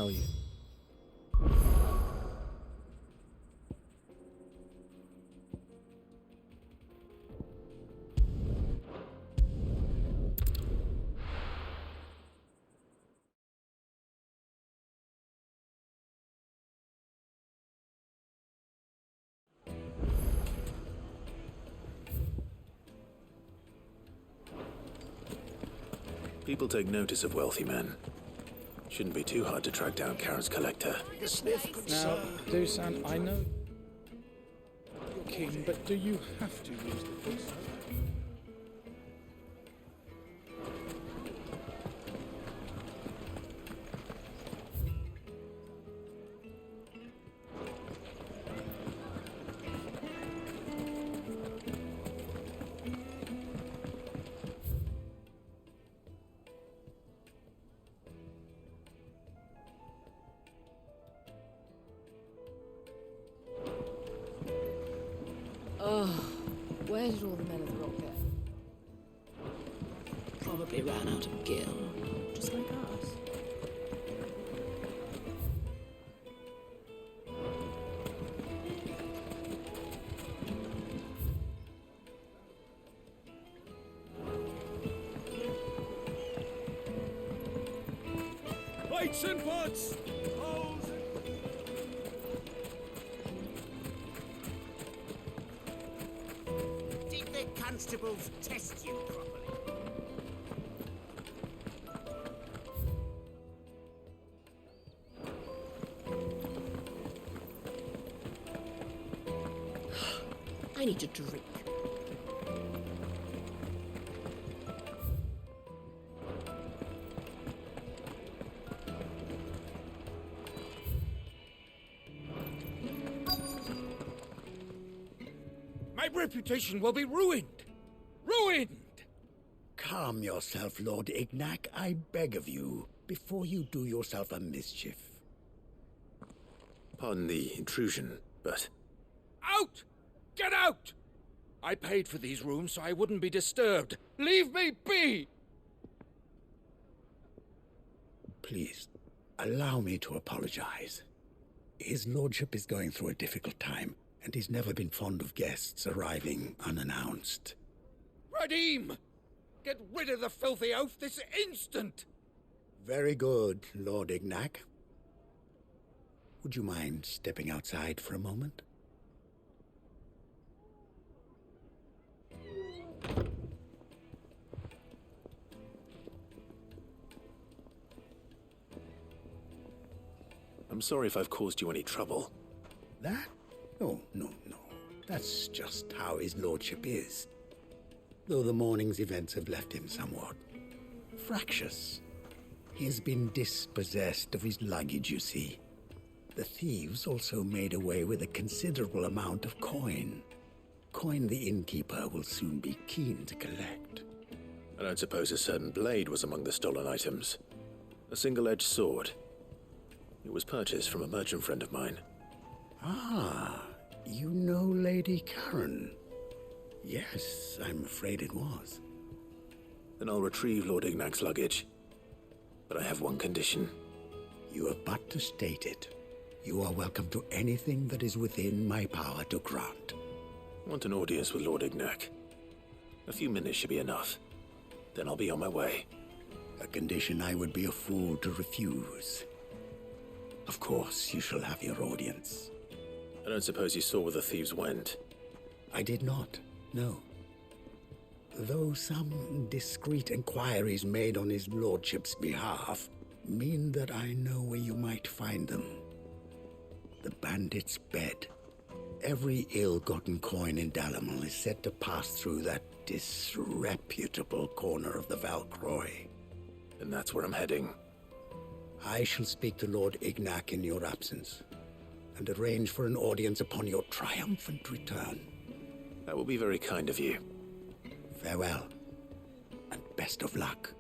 tell you. People take notice of wealthy men. Shouldn't be too hard to track down Karen's collector. A sniff, good Now, sir. Dusan, I know you're king, but do you have to use the force? Oh, where did all the men of the rock go? Probably ran out of gil. Just like us. Plates and pots! Holes and... Did the constables test you properly? I need a drink. My reputation will be ruined! Ruined! Calm yourself, Lord Ignac, I beg of you, before you do yourself a mischief. Pardon the intrusion, but Out! Get out! I paid for these rooms so I wouldn't be disturbed. Leave me be! Please, allow me to apologize. His lordship is going through a difficult time, and he's never been fond of guests arriving unannounced. Radim! Get rid of the filthy oaf this instant! Very good, Lord Ignac. Would you mind stepping outside for a moment? I'm sorry if I've caused you any trouble. That? Oh, no. That's just how his lordship is. Though the morning's events have left him somewhat fractious. He has been dispossessed of his luggage, you see. The thieves also made away with a considerable amount of coin. Coin the innkeeper will soon be keen to collect. I don't suppose a certain blade was among the stolen items. A single-edged sword. It was purchased from a merchant friend of mine. Ah, you know Lady Karen. Yes, I'm afraid it was. Then I'll retrieve Lord Ignac's luggage. But I have one condition. You have but to state it. You are welcome to anything that is within my power to grant. I want an audience with Lord Ignac. A few minutes should be enough. Then I'll be on my way. A condition I would be a fool to refuse. Of course, you shall have your audience. I don't suppose you saw where the thieves went. I did not, no. Though some discreet inquiries made on his lordship's behalf mean that I know where you might find them. The bandit's bed. Every ill-gotten coin in Dalamal is said to pass through that disreputable corner of the Valcroy. And that's where I'm heading. I shall speak to Lord Ignac in your absence, and arrange for an audience upon your triumphant return. That will be very kind of you. Farewell, and best of luck.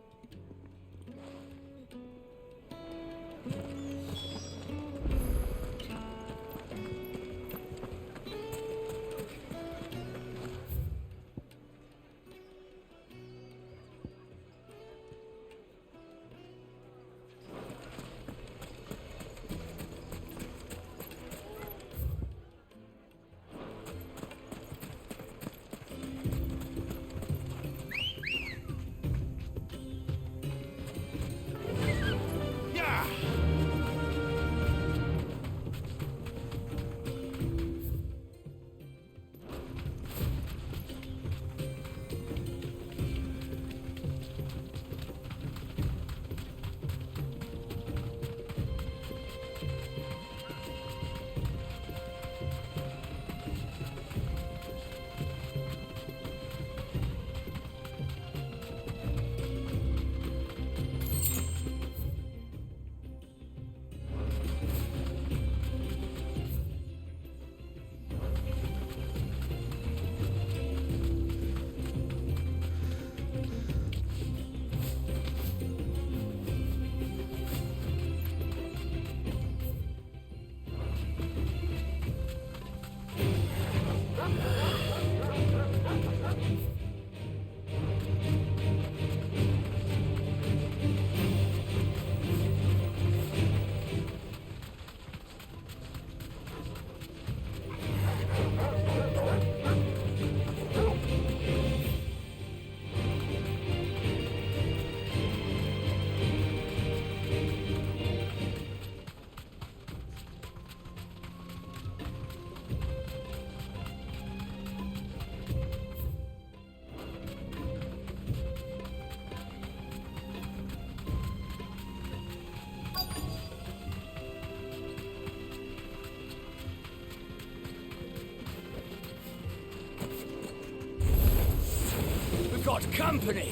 got company!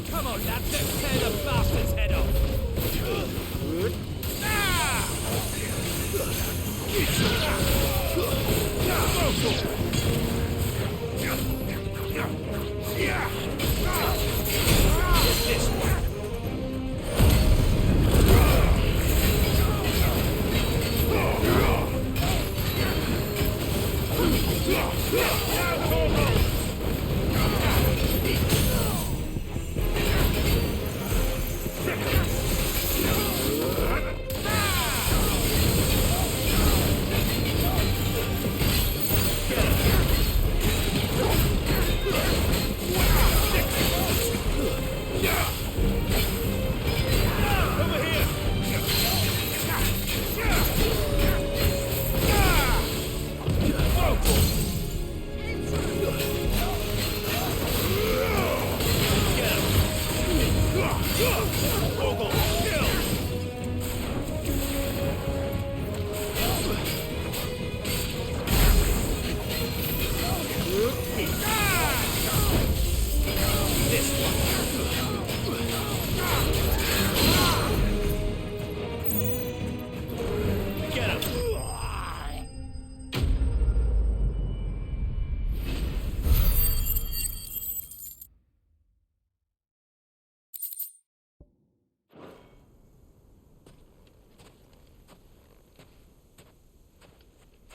Come on, lads, let's tear the bastard's head off! This one!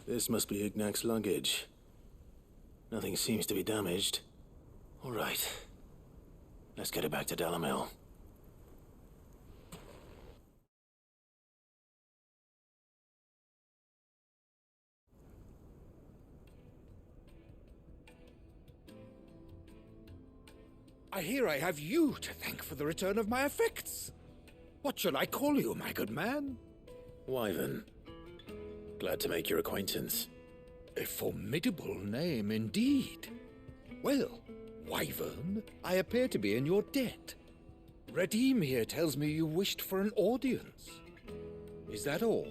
This must be Ignac's luggage. Nothing seems to be damaged. All right. Let's get it back to Dalamil. I hear I have you to thank for the return of my effects. What shall I call you, my good man? Wyvern. Glad to make your acquaintance. A formidable name indeed. Well, Wyvern, I appear to be in your debt. Radim here tells me you wished for an audience. Is that all?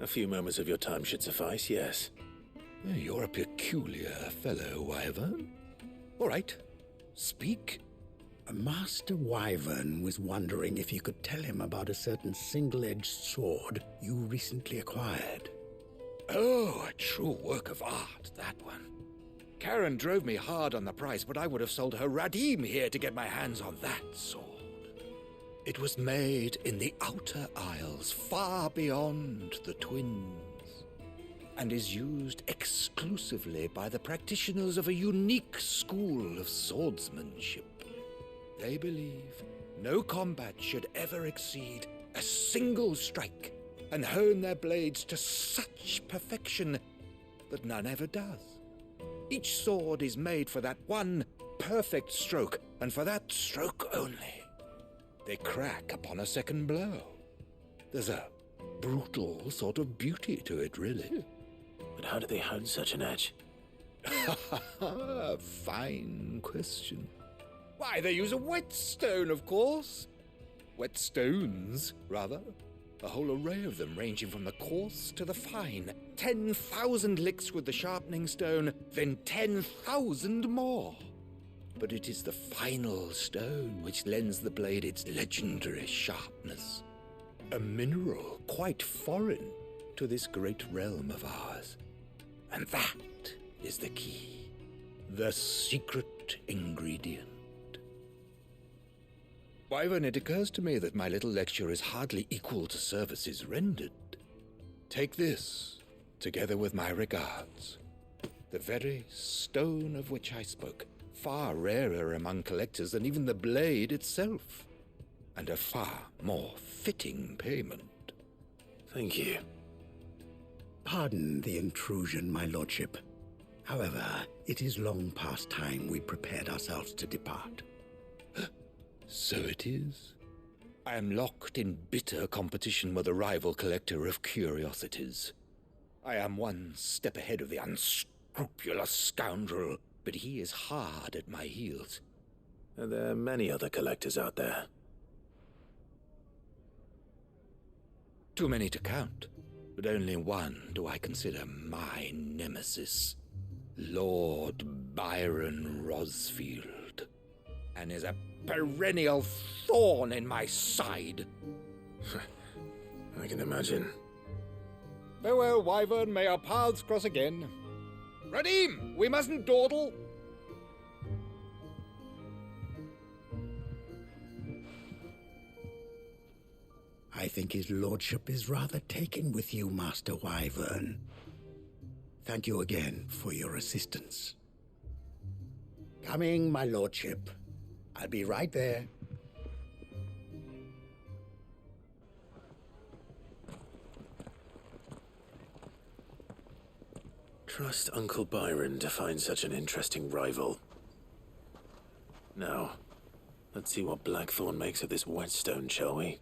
A few moments of your time should suffice, yes. You're a peculiar fellow, Wyvern. All right, speak. Master Wyvern was wondering if you could tell him about a certain single-edged sword you recently acquired. Oh, a true work of art, that one. Karen drove me hard on the price, but I would have sold her Radim here to get my hands on that sword. It was made in the Outer Isles, far beyond the Twins, and is used exclusively by the practitioners of a unique school of swordsmanship. They believe no combat should ever exceed a single strike, and hone their blades to such perfection that none ever does. Each sword is made for that one perfect stroke, and for that stroke only. They crack upon a second blow. There's a brutal sort of beauty to it, really. But how do they hone such an edge? Fine question. Why, they use a whetstone, of course. Whetstones, rather. A whole array of them, ranging from the coarse to the fine. 10,000 licks with the sharpening stone, then 10,000 more. But it is the final stone which lends the blade its legendary sharpness. A mineral quite foreign to this great realm of ours. And that is the key. The secret ingredient. Wyvern, it occurs to me that my little lecture is hardly equal to services rendered. Take this, together with my regards. The very stone of which I spoke, far rarer among collectors than even the blade itself, and a far more fitting payment. Thank you. Pardon the intrusion, my lordship. However, it is long past time we prepared ourselves to depart. So it is. I am locked in bitter competition with a rival collector of curiosities. I am one step ahead of the unscrupulous scoundrel, but he is hard at my heels. Are there many other collectors out there? Too many to count, but only one do I consider my nemesis. Lord Byron Rosfield. and is a perennial thorn in my side. I can imagine. Farewell, Wyvern. May our paths cross again. Radim, we mustn't dawdle. I think his lordship is rather taken with you, Master Wyvern. Thank you again for your assistance. Coming, my lordship. I'll be right there. Trust Uncle Byron to find such an interesting rival. Now, let's see what Blackthorn makes of this whetstone, shall we?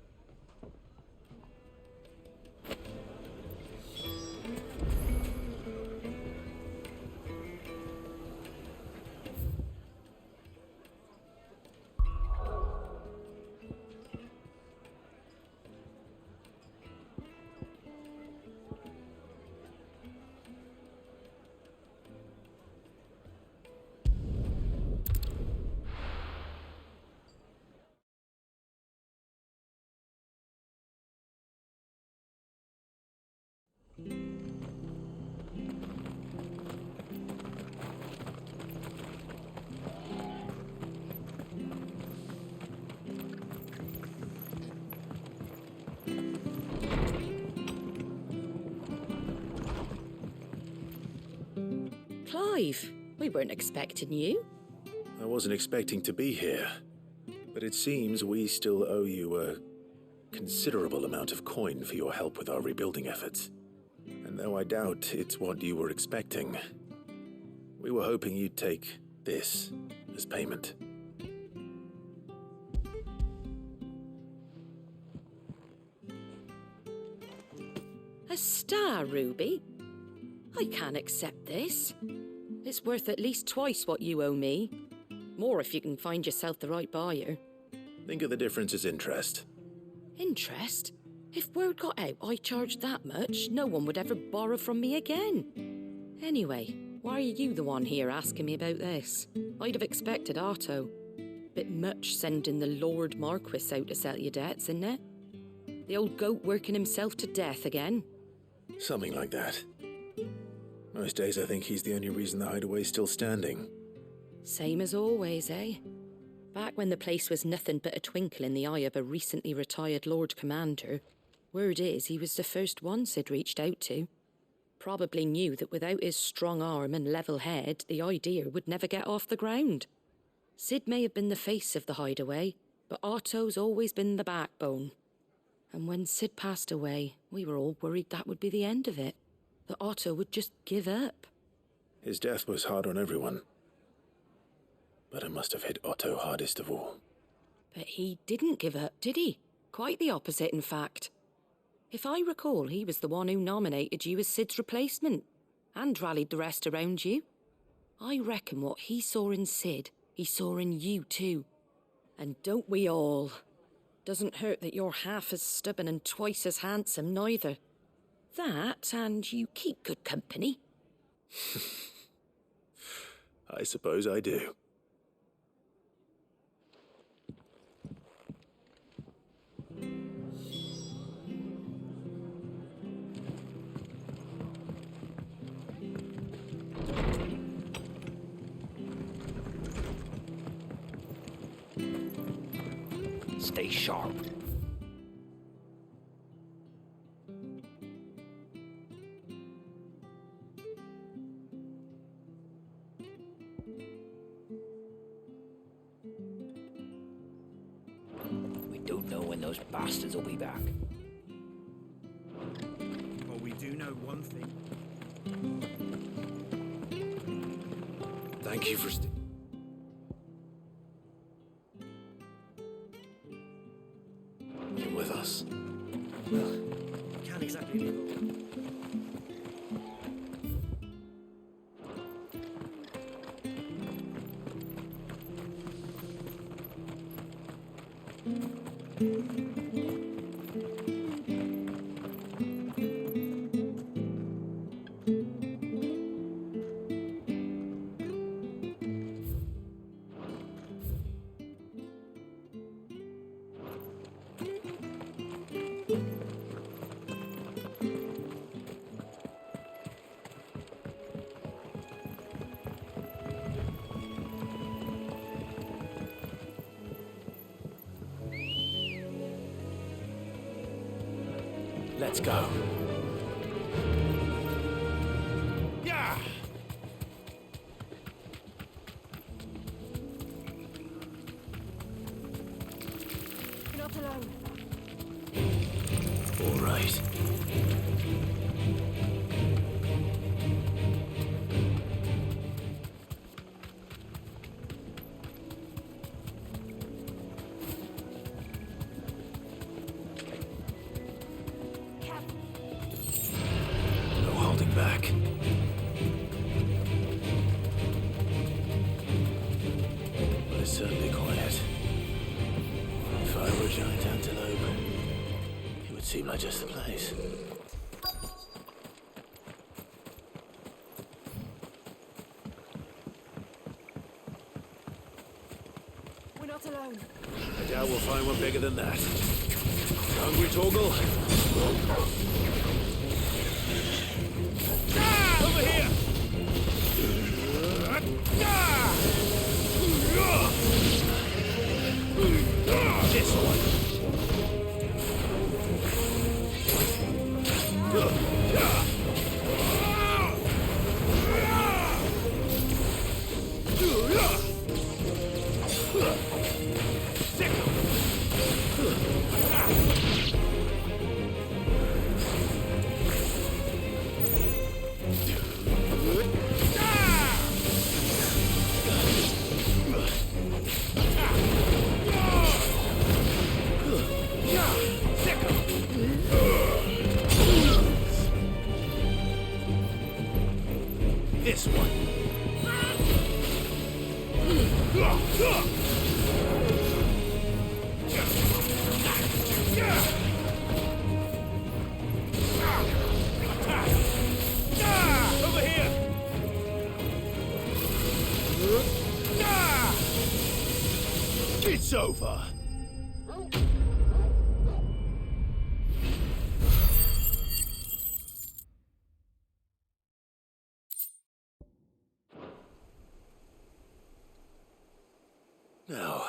Clive, we weren't expecting you. I wasn't expecting to be here, but it seems we still owe you a considerable amount of coin for your help with our rebuilding efforts. And though I doubt it's what you were expecting, we were hoping you'd take this as payment. A star ruby? I can't accept this. It's worth at least twice what you owe me. More if you can find yourself the right buyer. Think of the difference as interest. Interest? If word got out I charged that much, no one would ever borrow from me again. Anyway, why are you the one here asking me about this? I'd have expected Otto. Bit much sending the Lord Marquis out to settle your debts, isn't it? The old goat working himself to death again. Something like that. Most days I think he's the only reason the hideaway's still standing. Same as always, eh? Back when the place was nothing but a twinkle in the eye of a recently retired Lord Commander, word is he was the first one Sid reached out to. Probably knew that without his strong arm and level head, the idea would never get off the ground. Sid may have been the face of the hideaway, but Otto's always been the backbone. And when Sid passed away, we were all worried that would be the end of it. That Otto would just give up. His death was hard on everyone. But it must have hit Otto hardest of all. But he didn't give up, did he? Quite the opposite, in fact. If I recall, he was the one who nominated you as Sid's replacement, and rallied the rest around you. I reckon what he saw in Sid, he saw in you too. And don't we all? Doesn't hurt that you're half as stubborn and twice as handsome, neither. That, and you keep good company. I suppose I do. Stay sharp. We don't know when those bastards will be back. Well, we do know one thing. Thank you for You're with us. Well, can't exactly live on. Let's go. Yeah! You're not alone. All right. No holding back. Well, it's certainly quiet. If I were a giant antelope, it would seem like just the place. We're not alone. I doubt we'll find one bigger than that. Hungry, Torgal? Over here! This one. This one. Over here! It's over. Now,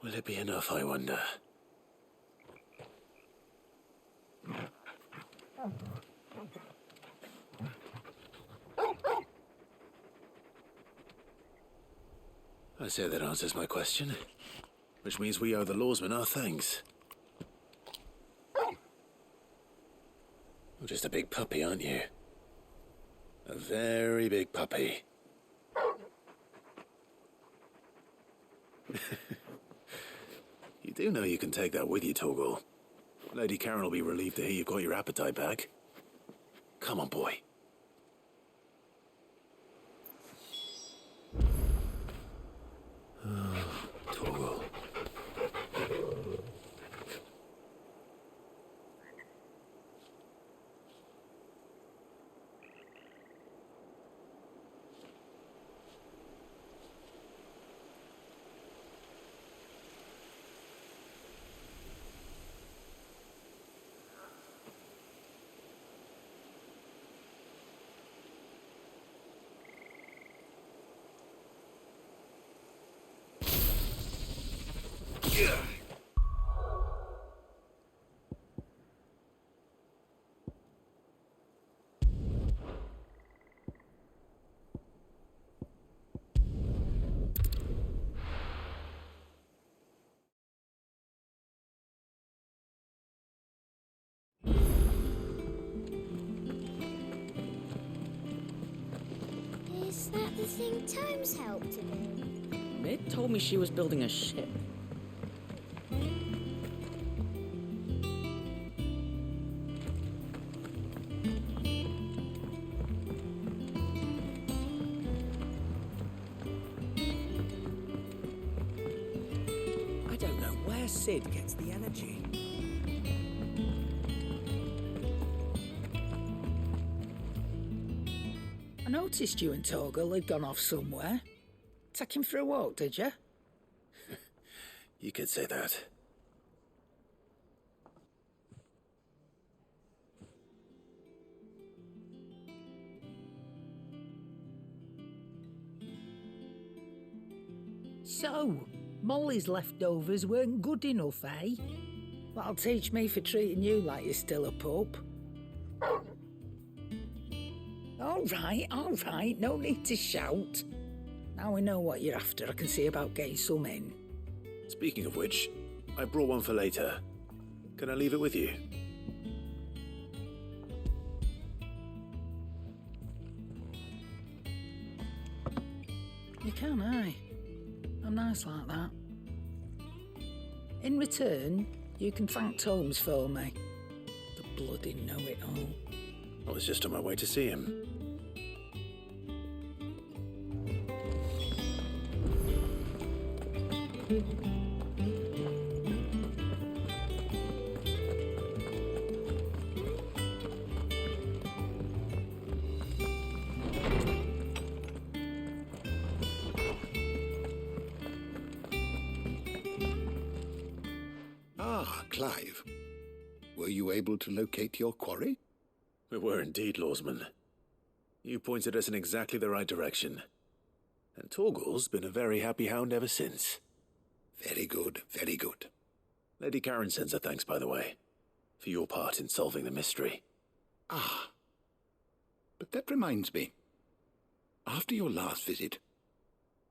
will it be enough, I wonder? I say that answers my question, which means we owe the lawsmen our thanks. You're just a big puppy, aren't you? A very big puppy. You do know you can take that with you, Torgal. Lady Karen will be relieved to hear you've got your appetite back. Come on, boy. Torgal. Is that the thing Tomes helped to do? Mid told me she was building a ship. I don't know where Sid gets the energy. I noticed you and Torgal had gone off somewhere. Take him for a walk, did you? You could say that. So, Molly's leftovers weren't good enough, eh? That'll teach me for treating you like you're still a pup. All right, no need to shout. Now we know what you're after, I can see about getting some in. Speaking of which, I brought one for later. Can I leave it with you? You can, aye. I'm nice like that. In return, you can thank Tomes for me. The bloody know-it-all. I was just on my way to see him. Ah, Clive. Were you able to locate your quarry? We were indeed, Lawsman. You pointed us in exactly the right direction. And Torgal's been a very happy hound ever since. Very good, very good. Lady Karen sends her thanks, by the way, for your part in solving the mystery. Ah. But that reminds me. After your last visit,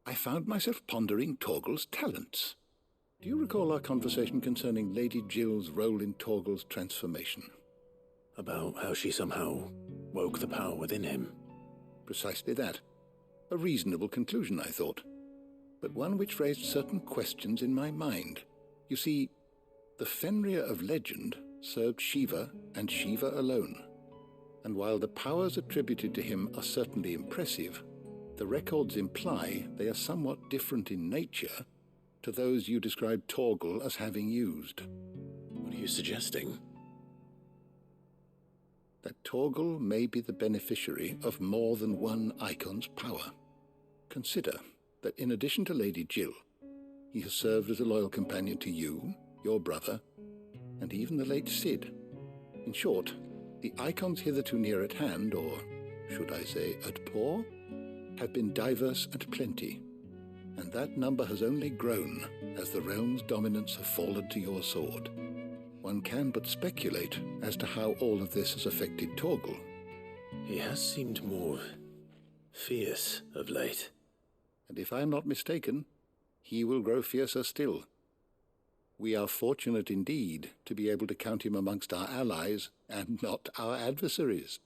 I found myself pondering Torgal's talents. Do you recall our conversation concerning Lady Jill's role in Torgal's transformation? About how she somehow woke the power within him. Precisely that. A reasonable conclusion, I thought, but one which raised certain questions in my mind. You see, the Fenrir of legend served Shiva and Shiva alone. And while the powers attributed to him are certainly impressive, the records imply they are somewhat different in nature to those you described Torgal as having used. What are you suggesting? That Torgal may be the beneficiary of more than one icon's power. Consider that in addition to Lady Jill, he has served as a loyal companion to you, your brother, and even the late Cid. In short, the icons hitherto near at hand, or should I say at paw, have been diverse and plenty, and that number has only grown as the realm's dominance have fallen to your sword. One can but speculate as to how all of this has affected Torgal. He has seemed more fierce of late. And if I am not mistaken, he will grow fiercer still. We are fortunate indeed to be able to count him amongst our allies and not our adversaries.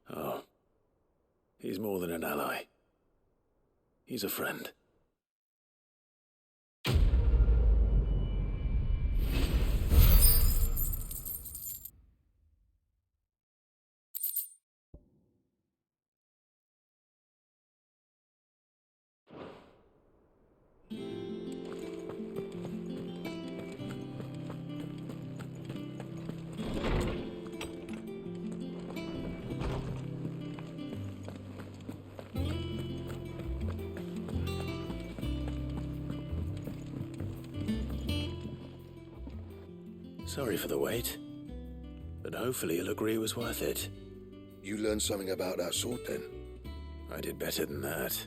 Oh, he's more than an ally. He's a friend. Sorry for the wait, but hopefully you'll agree it was worth it. You learned something about that sword, then? I did better than that.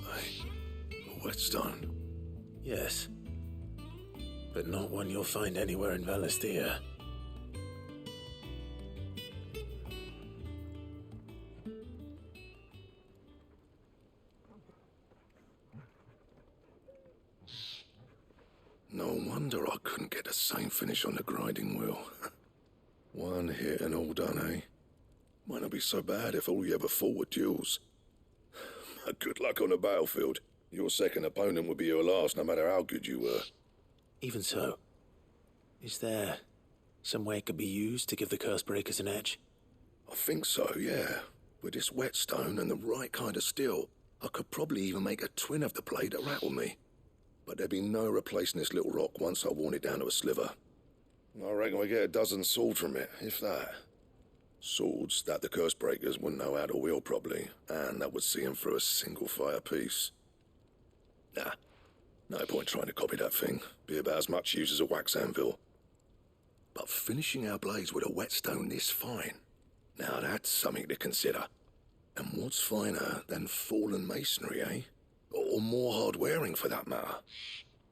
A whetstone? Yes, but not one you'll find anywhere in Valisthea. No wonder I couldn't get the same finish on the grinding wheel. One hit and all done, eh? Might not be so bad if all you ever fought were duels. Good luck on the battlefield. Your second opponent would be your last, no matter how good you were. Even so, is there some way it could be used to give the Cursebreakers an edge? I think so, yeah. With this whetstone and the right kind of steel, I could probably even make a twin of the blade that rattled me. But there'd be no replacing this little rock once I worn it down to a sliver. I reckon we get a dozen swords from it, if that. Swords that the Cursebreakers wouldn't know how to wield properly, and that would see them through a single fire piece. Nah, no point trying to copy that thing. Be about as much use as a wax anvil. But finishing our blades with a whetstone this fine, now that's something to consider. And what's finer than fallen masonry, eh? Or more hard-wearing, for that matter.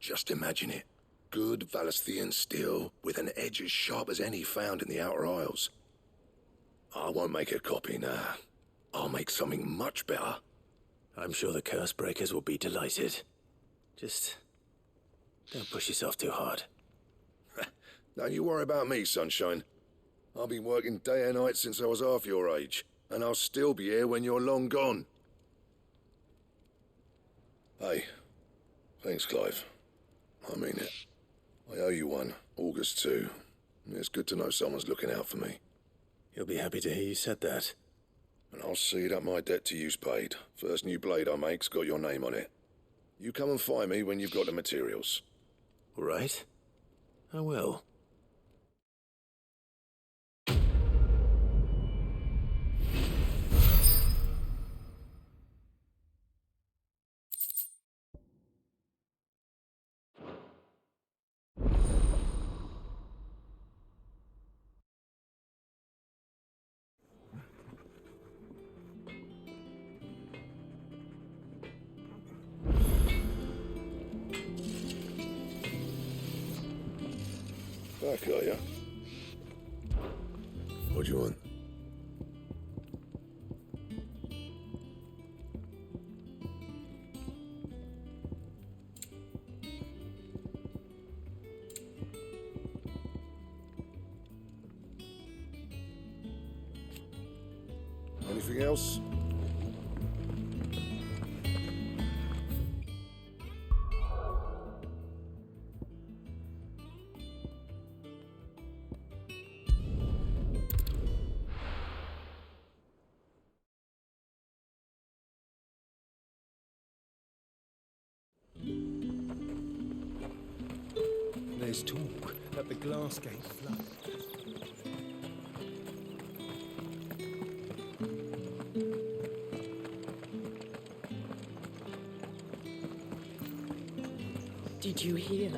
Just imagine it. Good Valisthian steel with an edge as sharp as any found in the Outer Isles. I won't make a copy now. I'll make something much better. I'm sure the Curse Breakers will be delighted. Just don't push yourself too hard. Don't you worry about me, sunshine. I've been working day and night since I was half your age, and I'll still be here when you're long gone. Hey, thanks, Clive. I mean it. I owe you one, August too. It's good to know someone's looking out for me. You'll be happy to hear you said that. And I'll see that my debt to you's paid. First new blade I make's got your name on it. You come and find me when you've got the materials. All right. I will. Back, are ya? What do you want? Anything else? There's talk that the Glassgate flood. Did you hear?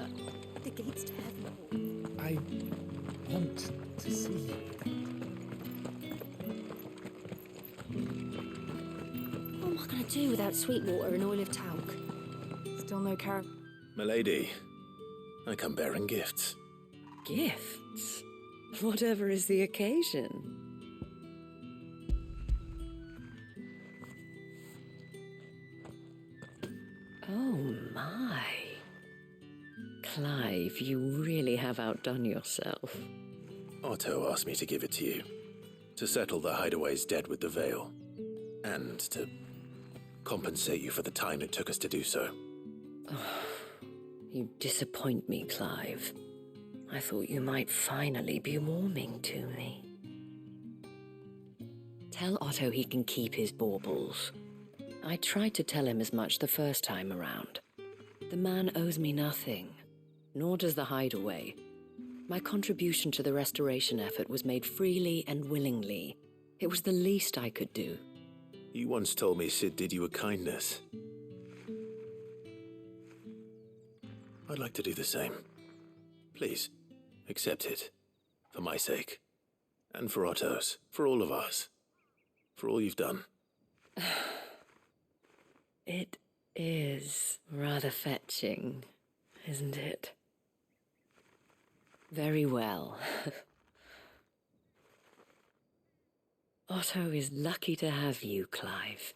The gates to heaven. I want to see. What am I going to do without Sweetwater and Olive Talc? Still no carrot. Milady, I come bearing gifts. Gifts? Whatever is the occasion. Oh my. Clive, you really have outdone yourself. Otto asked me to give it to you. To settle the Hideaway's debt with the Veil. And to compensate you for the time it took us to do so. You disappoint me, Clive. I thought you might finally be warming to me. Tell Otto he can keep his baubles. I tried to tell him as much the first time around. The man owes me nothing, nor does the Hideaway. My contribution to the restoration effort was made freely and willingly. It was the least I could do. You once told me Sid did you a kindness. I'd like to do the same. Please, accept it. For my sake. And for Otto's. For all of us. For all you've done. It is rather fetching, isn't it? Very well. Otto is lucky to have you, Clive.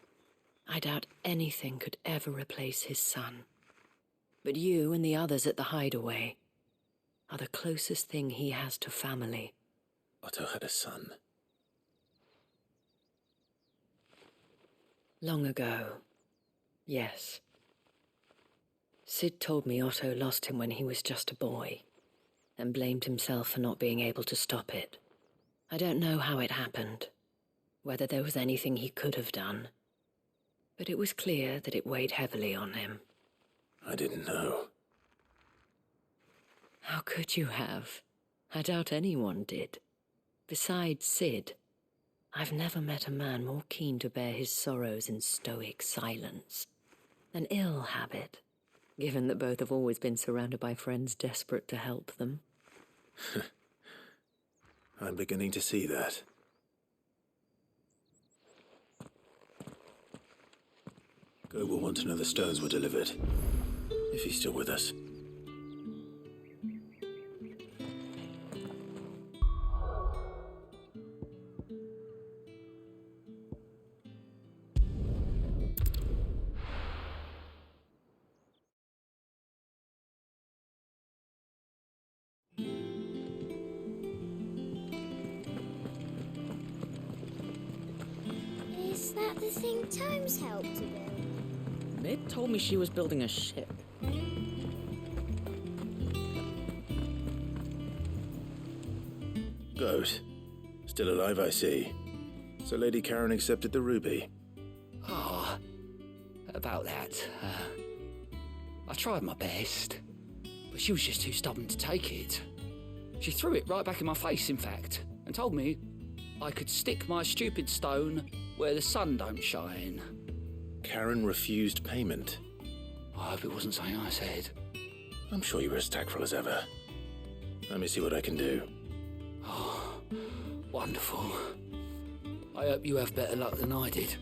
I doubt anything could ever replace his son. But you and the others at the Hideaway are the closest thing he has to family. Otto had a son. Long ago, yes. Sid told me Otto lost him when he was just a boy, and blamed himself for not being able to stop it. I don't know how it happened, whether there was anything he could have done, but it was clear that it weighed heavily on him. I didn't know. How could you have? I doubt anyone did. Besides Sid, I've never met a man more keen to bear his sorrows in stoic silence. An ill habit, given that both have always been surrounded by friends desperate to help them. I'm beginning to see that. Go will want to know the stones were delivered, if he's still with us. Is that the thing Tomes helped to build? Mid told me she was building a ship. Goat. Still alive, I see. So Lady Karen accepted the ruby. Ah, about that. I tried my best, but she was just too stubborn to take it. She threw it right back in my face, in fact, and told me I could stick my stupid stone where the sun don't shine. Karen refused payment. I hope it wasn't something I said. I'm sure you were as tactful as ever. Let me see what I can do. Oh, wonderful. I hope you have better luck than I did.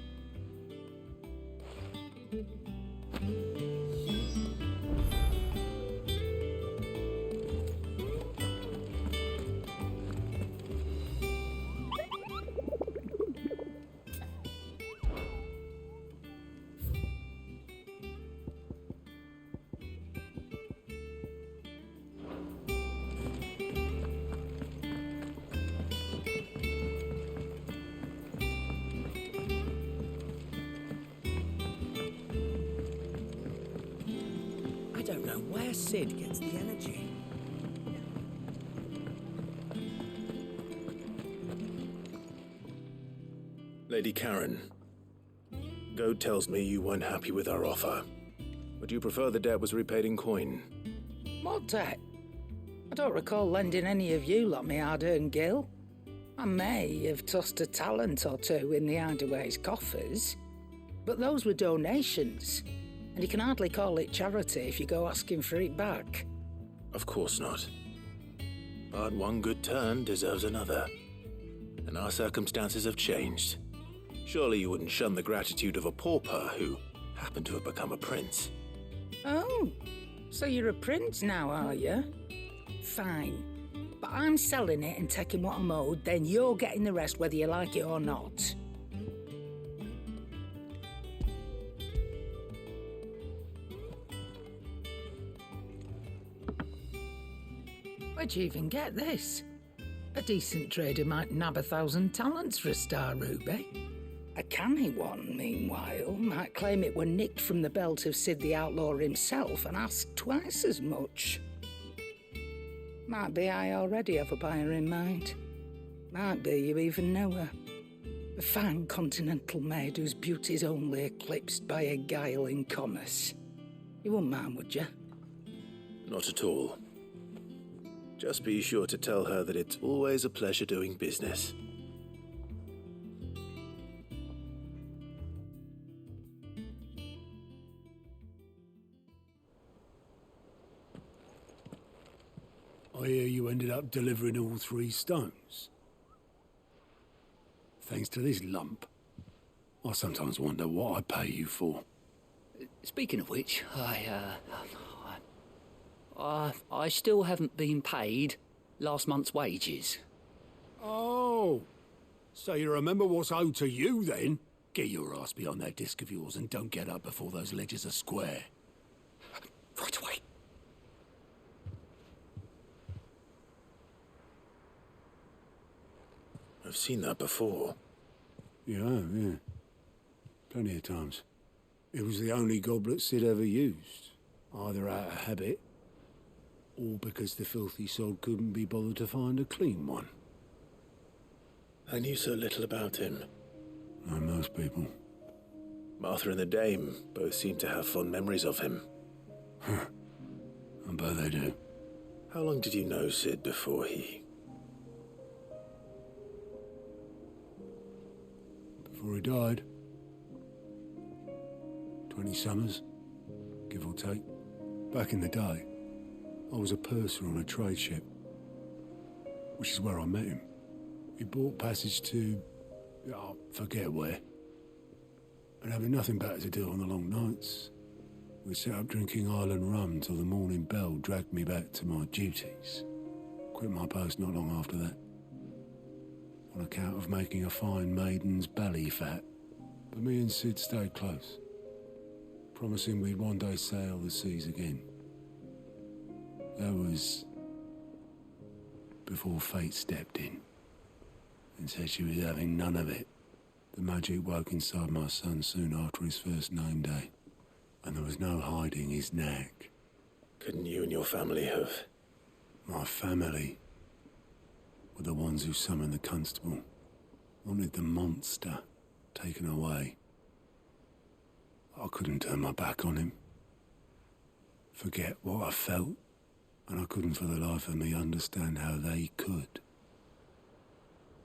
I don't know where Sid gets the energy. Lady Karen, Goat tells me you weren't happy with our offer. Would you prefer the debt was repaid in coin? What debt? I don't recall lending any of you lot me hard-earned gil. I may have tossed a talent or two in the Hideaway's coffers, but those were donations, and you can hardly call it charity if you go asking for it back. Of course not. But one good turn deserves another. And our circumstances have changed. Surely you wouldn't shun the gratitude of a pauper who happened to have become a prince. Oh, so you're a prince now, are you? Fine. But I'm selling it and taking what I'm owed, then you're getting the rest whether you like it or not. Where'd you even get this? A decent trader might nab 1,000 talents for a star ruby. A canny one, meanwhile, might claim it were nicked from the belt of Sid the Outlaw himself and ask twice as much. Might be I already have a buyer in mind. Might be you even know her. A fine continental maid whose beauty's only eclipsed by a guile in commerce. You wouldn't mind, would you? Not at all. Just be sure to tell her that it's always a pleasure doing business. I hear you ended up delivering all 3 stones. Thanks to this lump. I sometimes wonder what I pay you for. Speaking of which, I still haven't been paid last month's wages. Oh, so you remember what's owed to you then? Get your ass behind that disc of yours and don't get up before those ledgers are square. Right away. I've seen that before. Yeah. Plenty of times. It was the only goblet Sid ever used, either out of habit or because the filthy sod couldn't be bothered to find a clean one. I knew so little about him. Like most people. Martha and the Dame both seem to have fond memories of him. I bet they do. How long did you know Sid before he... Before he died. 20 summers, give or take. Back in the day, I was a purser on a trade ship, which is where I met him. He bought passage to... oh, forget where. And having nothing better to do on the long nights, we set up drinking island rum till the morning bell dragged me back to my duties. Quit my post not long after that, on account of making a fine maiden's belly fat. But me and Sid stayed close, promising we'd one day sail the seas again. That was before fate stepped in and said she was having none of it. The magic woke inside my son soon after his first name day, and there was no hiding his knack. Couldn't you and your family have? My family were the ones who summoned the constable, wanted the monster taken away. I couldn't turn my back on him, forget what I felt, and I couldn't for the life of me understand how they could.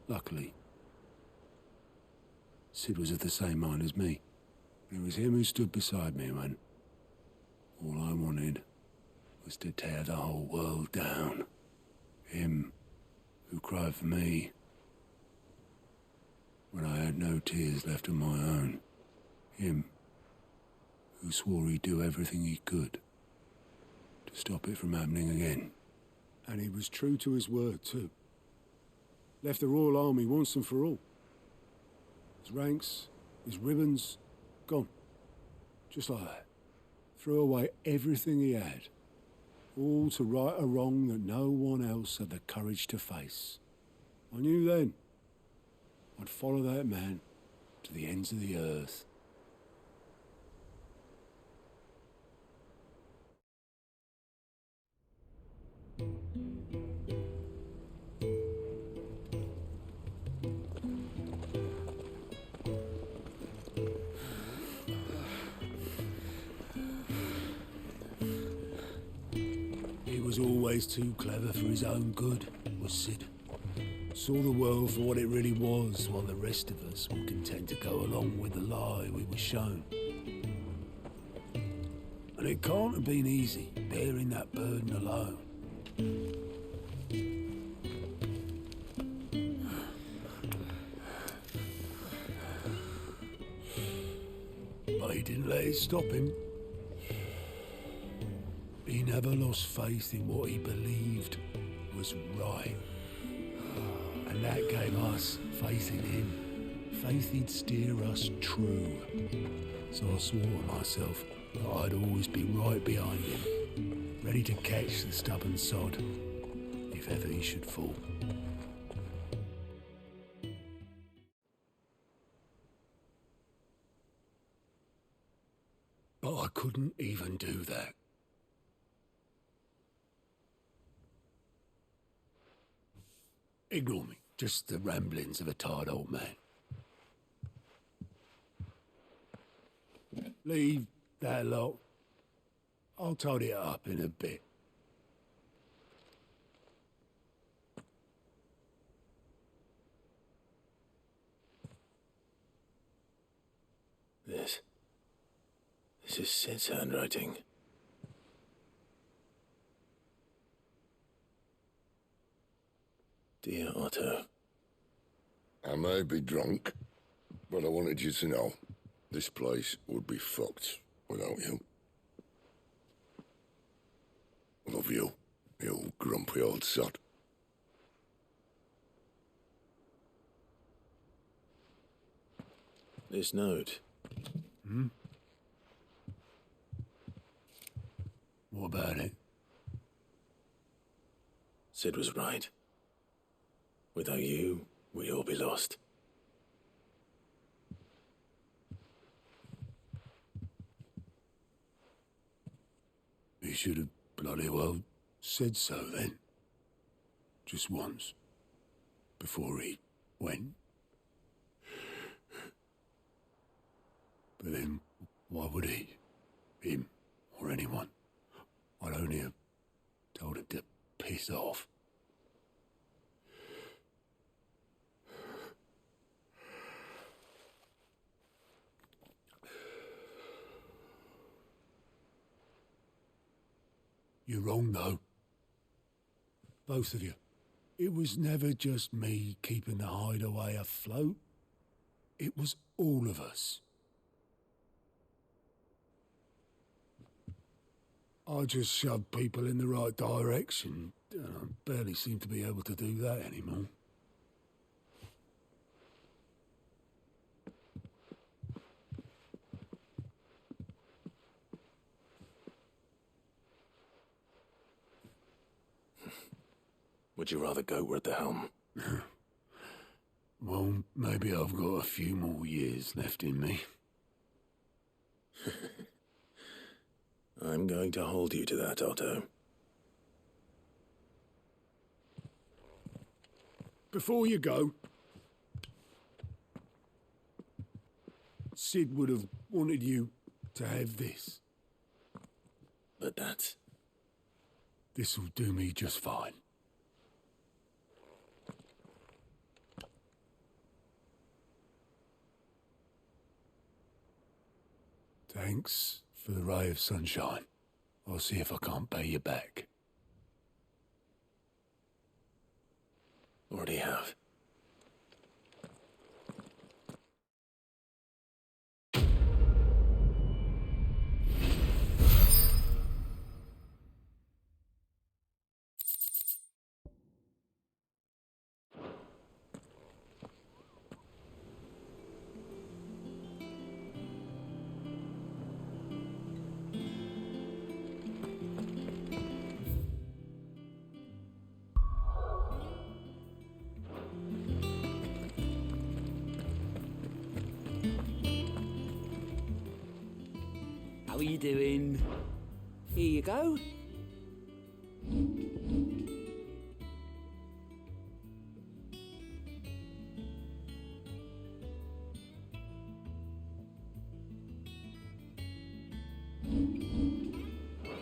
Luckily, Sid was of the same mind as me. It was him who stood beside me when all I wanted was to tear the whole world down. Him who cried for me when I had no tears left of my own. Him who swore he'd do everything he could to stop it from happening again. And he was true to his word, too. Left the Royal Army once and for all. His ranks, his ribbons, gone. Just like that. Threw away everything he had. All to right a wrong that no one else had the courage to face. I knew then I'd follow that man to the ends of the earth. He was always too clever for his own good, was Sid. Saw the world for what it really was, while the rest of us were content to go along with the lie we were shown. And it can't have been easy, bearing that burden alone. But he didn't let it stop him. He never lost faith in what he believed was right. And that gave us faith in him. Faith he'd steer us true. So I swore to myself that I'd always be right behind him, ready to catch the stubborn sod, if ever he should fall. But I couldn't even do that. Ignore me. Just the ramblings of a tired old man. Leave that lot. I'll tidy it up in a bit. This is Sid's handwriting. Dear Otto. I may be drunk, but I wanted you to know this place would be fucked without you. Love you, you grumpy old sod. This note. What about it? Sid was right. Without you, we'd all be lost. He should have bloody well said so then. Just once. Before he went. But then, why would he? Him, or anyone? I'd only have told him to piss off. You're wrong, though. Both of you. It was never just me keeping the hideaway afloat. It was all of us. I just shoved people in the right direction, and I barely seem to be able to do that anymore. Would you rather Goat were at the helm? Well, maybe I've got a few more years left in me. I'm going to hold you to that, Otto. Before you go, Sid would have wanted you to have this. But that's... This'll do me just fine. Thanks for the ray of sunshine. I'll see if I can't pay you back. Already have. How are you doing? Here you go.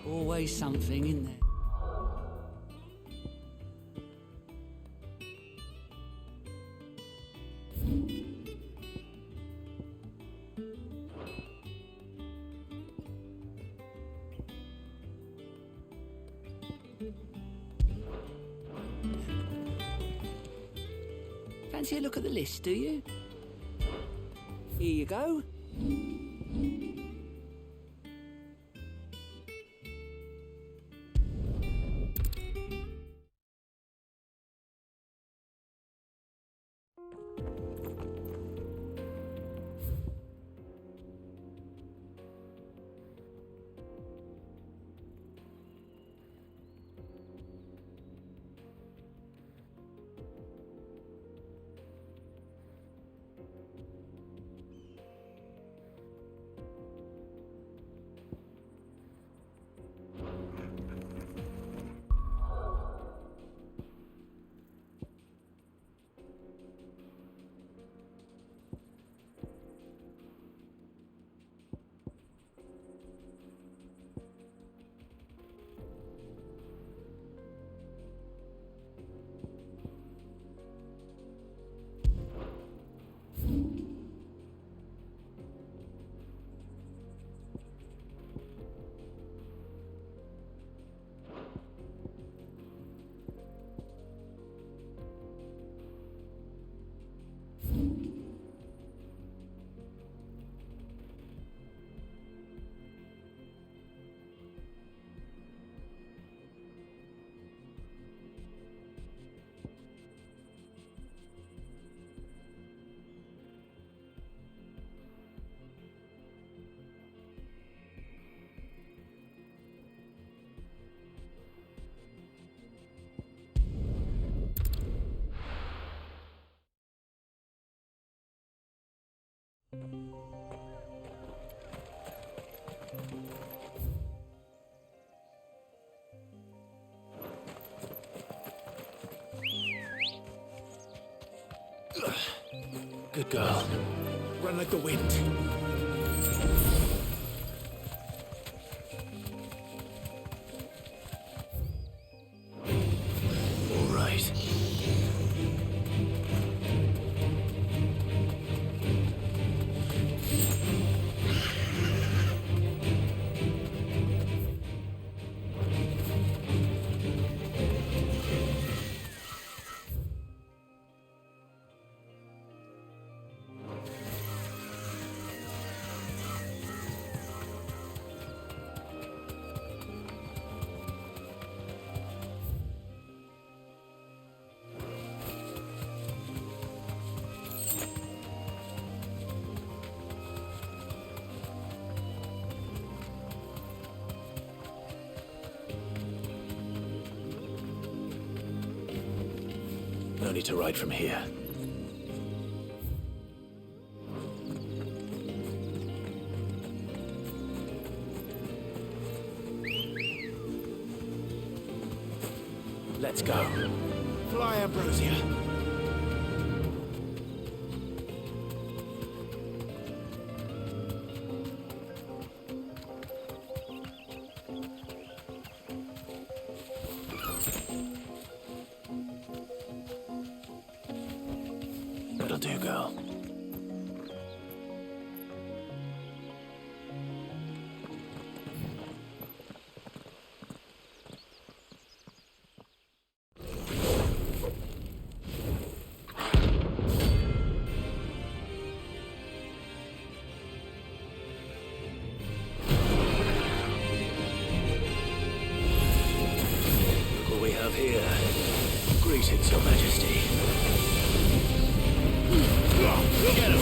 Always something, isn't there? Fancy a look at the list, do you? Here you go. Good girl. Run like the wind. All right. No need to ride from here. Let's go. Fly, Ambrosia. That'll do, girl. Look what we have here. Greetings, Your Majesty. Get him!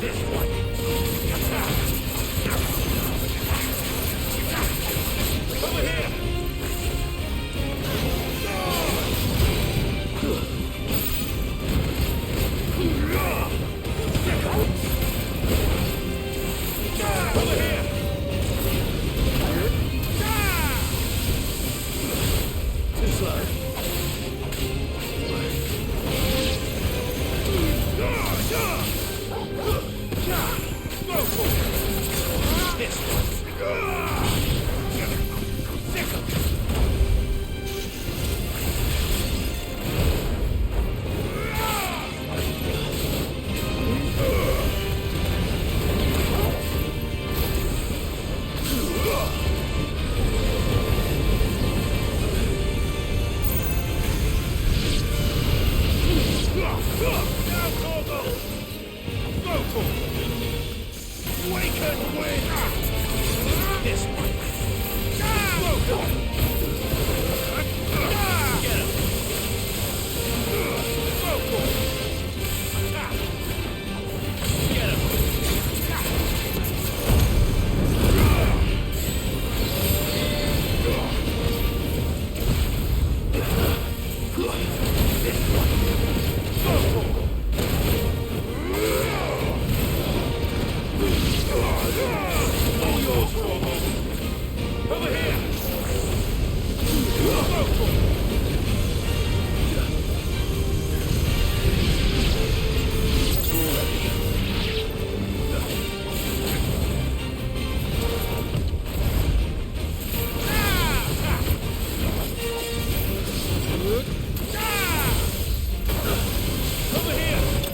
This one! Over here! Over here! Too slow.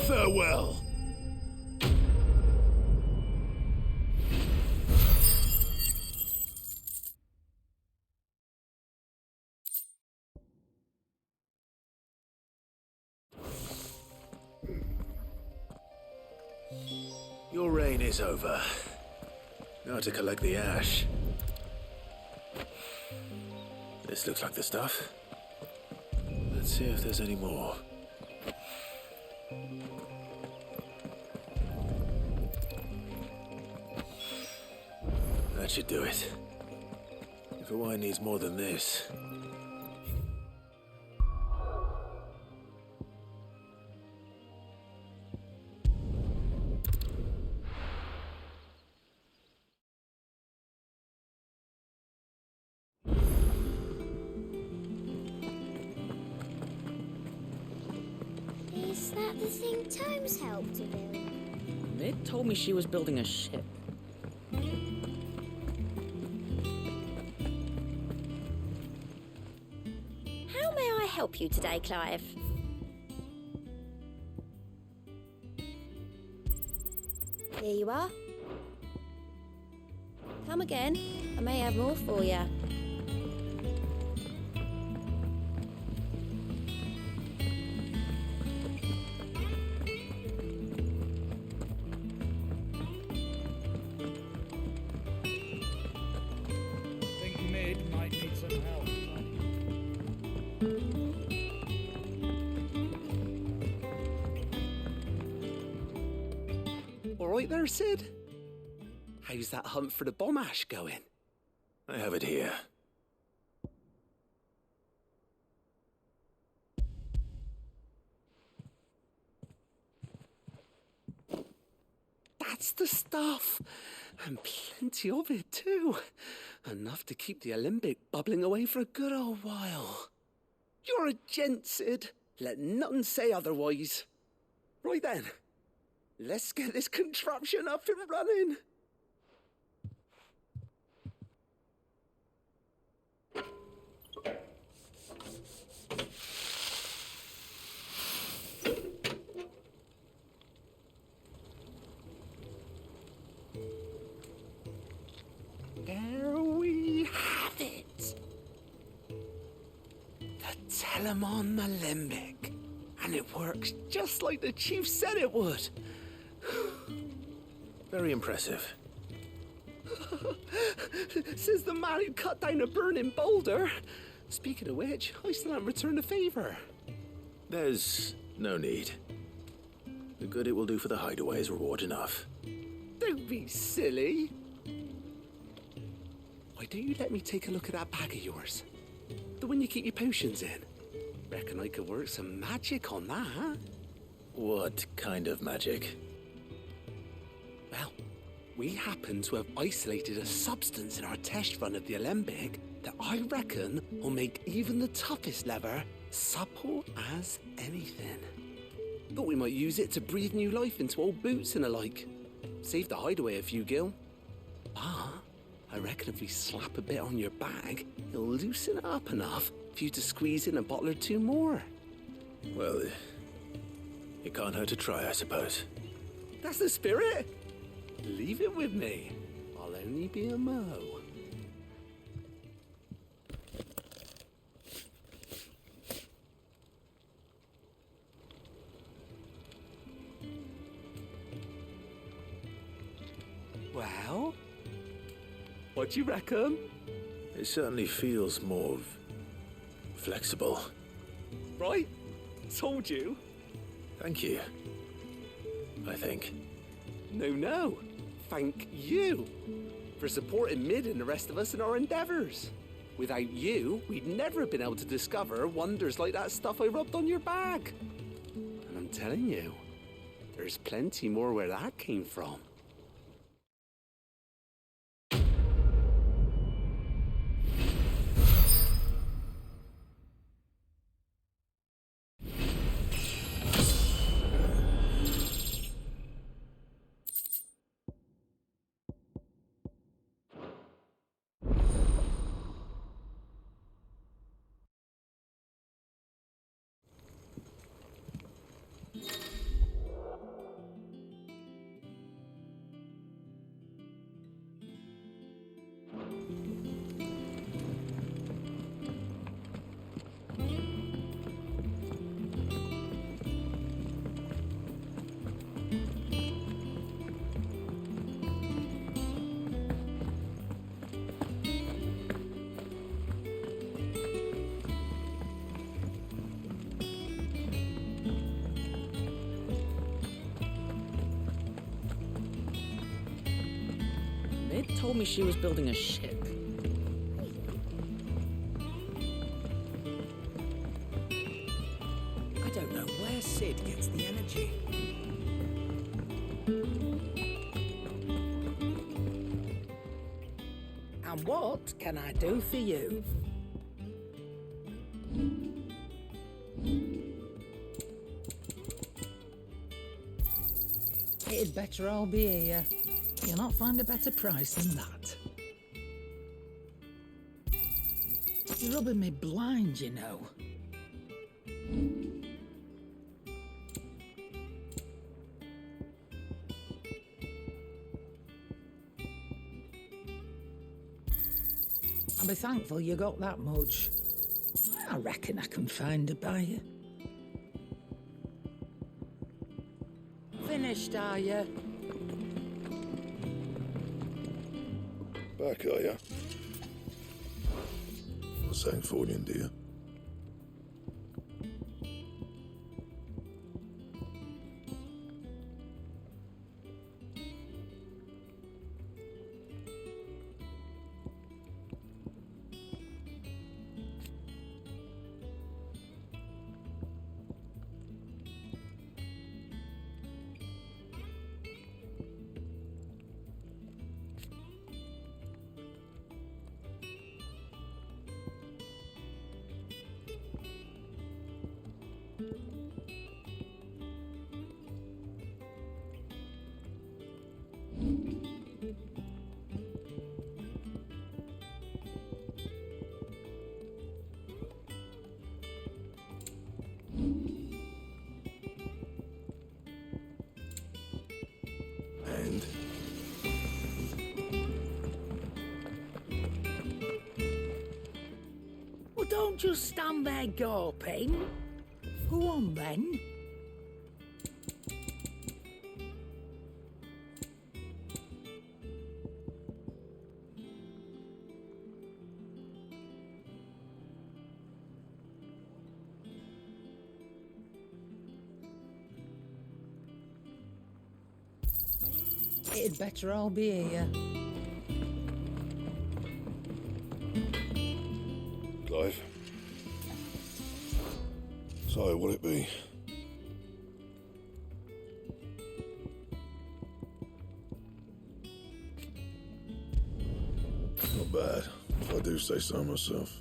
Farewell. Your reign is over. Now to collect the ash. This looks like the stuff. Let's see if there's any more. That should do it. If a wine needs more than this. Is that the thing Tomes helped to build? Ned told me she was building a ship. How may I help you today, Clive? Here you are. Come again. I may have more for you. Think Mid might need some help. All right there, Sid? How's that hunt for the bomb ash going? I have it here. That's the stuff. And plenty of it, too. Enough to keep the Alembic bubbling away for a good old while. You're a gent, Sid. Let nothing say otherwise. Right then, let's get this contraption up and running. There we have it. The Telemon Alembic. And it works just like the chief said it would. Very impressive. Says the man who cut down a burning boulder. Speaking of which, I still haven't returned the favor. There's no need. The good it will do for the hideaway is reward enough. Don't be silly. Why don't you let me take a look at that bag of yours? The one you keep your potions in. Reckon I could work some magic on that. What kind of magic? Well, we happen to have isolated a substance in our test run of the Alembic that I reckon will make even the toughest lever supple as anything. Thought we might use it to breathe new life into old boots and the like. Save the hideaway a few gil. But I reckon if we slap a bit on your bag, it'll loosen it up enough for you to squeeze in a bottle or two more. Well, it can't hurt to try, I suppose. That's the spirit. Leave it with me. I'll only be a mo. Well, what do you reckon? It certainly feels more flexible. Right? Told you. Thank you. I think. No. Thank you for supporting Mid and the rest of us in our endeavors. Without you, we'd never have been able to discover wonders like that stuff I rubbed on your bag. And I'm telling you, there's plenty more where that came from. Mid told me she was building a ship. I don't know where Sid gets the energy. And what can I do for you? It'd better all be here. You'll not find a better price than that. You're rubbing me blind, you know. I'll be thankful you got that much. I reckon I can find a buyer. Finished, are you? Back, are ya? What's that for you, dear? And Well, don't just stand there gawping. Go on then. It'd better all be here. Clive. So, will it be? Not bad, if I do say so myself.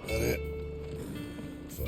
That it? Fuck.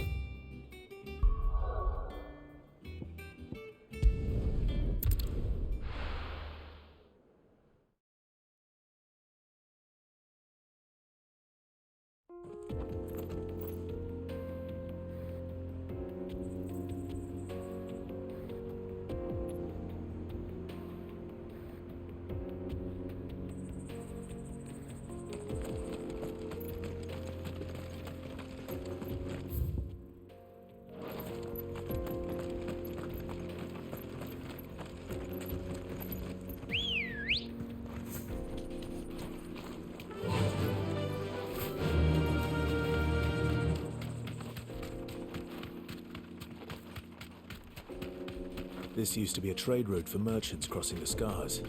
This used to be a trade route for merchants crossing the Scars,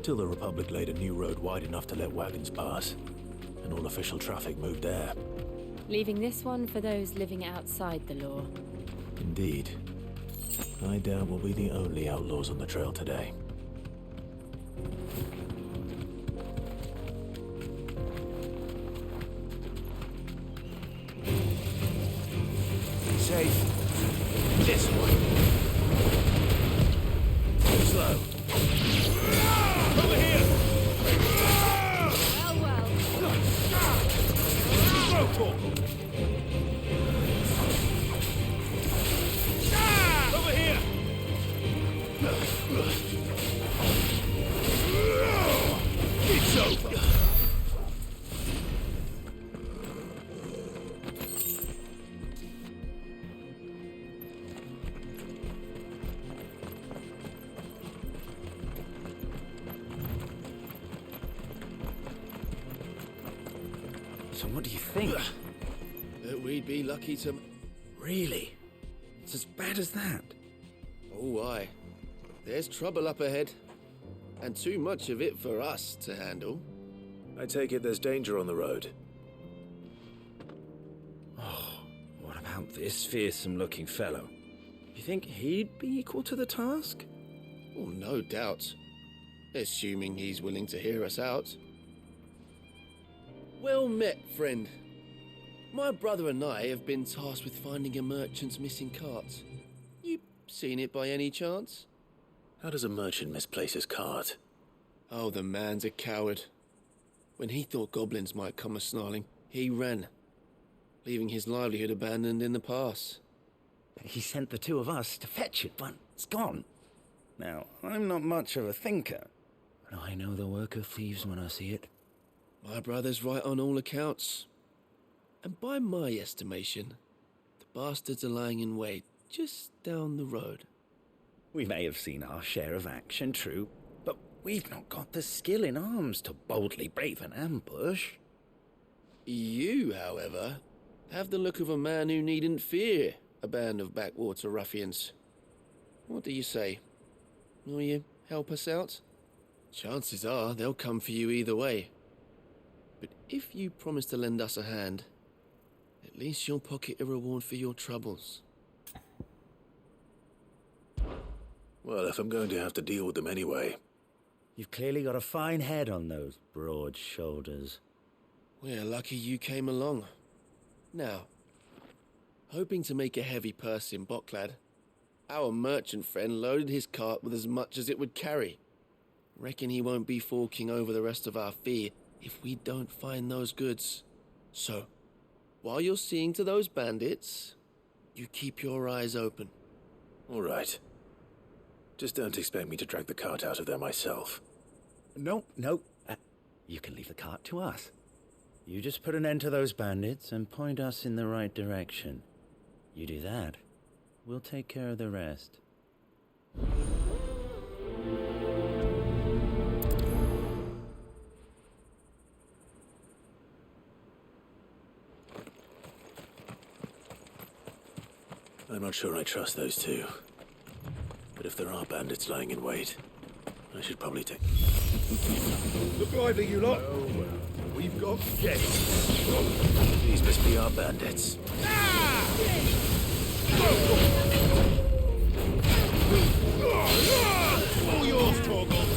till the Republic laid a new road wide enough to let wagons pass, and all official traffic moved there. Leaving this one for those living outside the law. Indeed. I doubt we'll be the only outlaws on the trail today. Safe. This way. Slow. Over here! Well. Rotor! Over here! It's over! So what do you think? That we'd be lucky to... Really? It's as bad as that? Oh, aye. There's trouble up ahead. And too much of it for us to handle. I take it there's danger on the road. Oh, what about this fearsome-looking fellow? You think he'd be equal to the task? Oh, no doubt. Assuming he's willing to hear us out. Well met, friend. My brother and I have been tasked with finding a merchant's missing cart. You seen it by any chance? How does a merchant misplace his cart? Oh, the man's a coward. When he thought goblins might come a-snarling, he ran, leaving his livelihood abandoned in the pass. He sent the two of us to fetch it, but it's gone. Now, I'm not much of a thinker, but I know the work of thieves when I see it. My brother's right on all accounts. And by my estimation, the bastards are lying in wait just down the road. We may have seen our share of action, true, but we've not got the skill in arms to boldly brave an ambush. You, however, Have the look of a man who needn't fear a band of backwater ruffians. What do you say? Will you help us out? Chances are they'll come for you either way. But if you promise to lend us a hand, at least you'll pocket a reward for your troubles. Well, if I'm going to have to deal with them anyway. You've clearly got a fine head on those broad shoulders. We're lucky you came along. Now, hoping to make a heavy purse in Boklad, our merchant friend loaded his cart with as much as it would carry. Reckon he won't be forking over the rest of our fee if we don't find those goods. So, while you're seeing to those bandits, you keep your eyes open. All right. Just don't expect me to drag the cart out of there myself. No. You can leave the cart to us. You just put an end to those bandits and point us in the right direction. You do that, we'll take care of the rest. I'm not sure I trust those two. But if there are bandits lying in wait, I should probably take... Look lively, you lot! We've got guests. These must be our bandits. All yours, Torgal.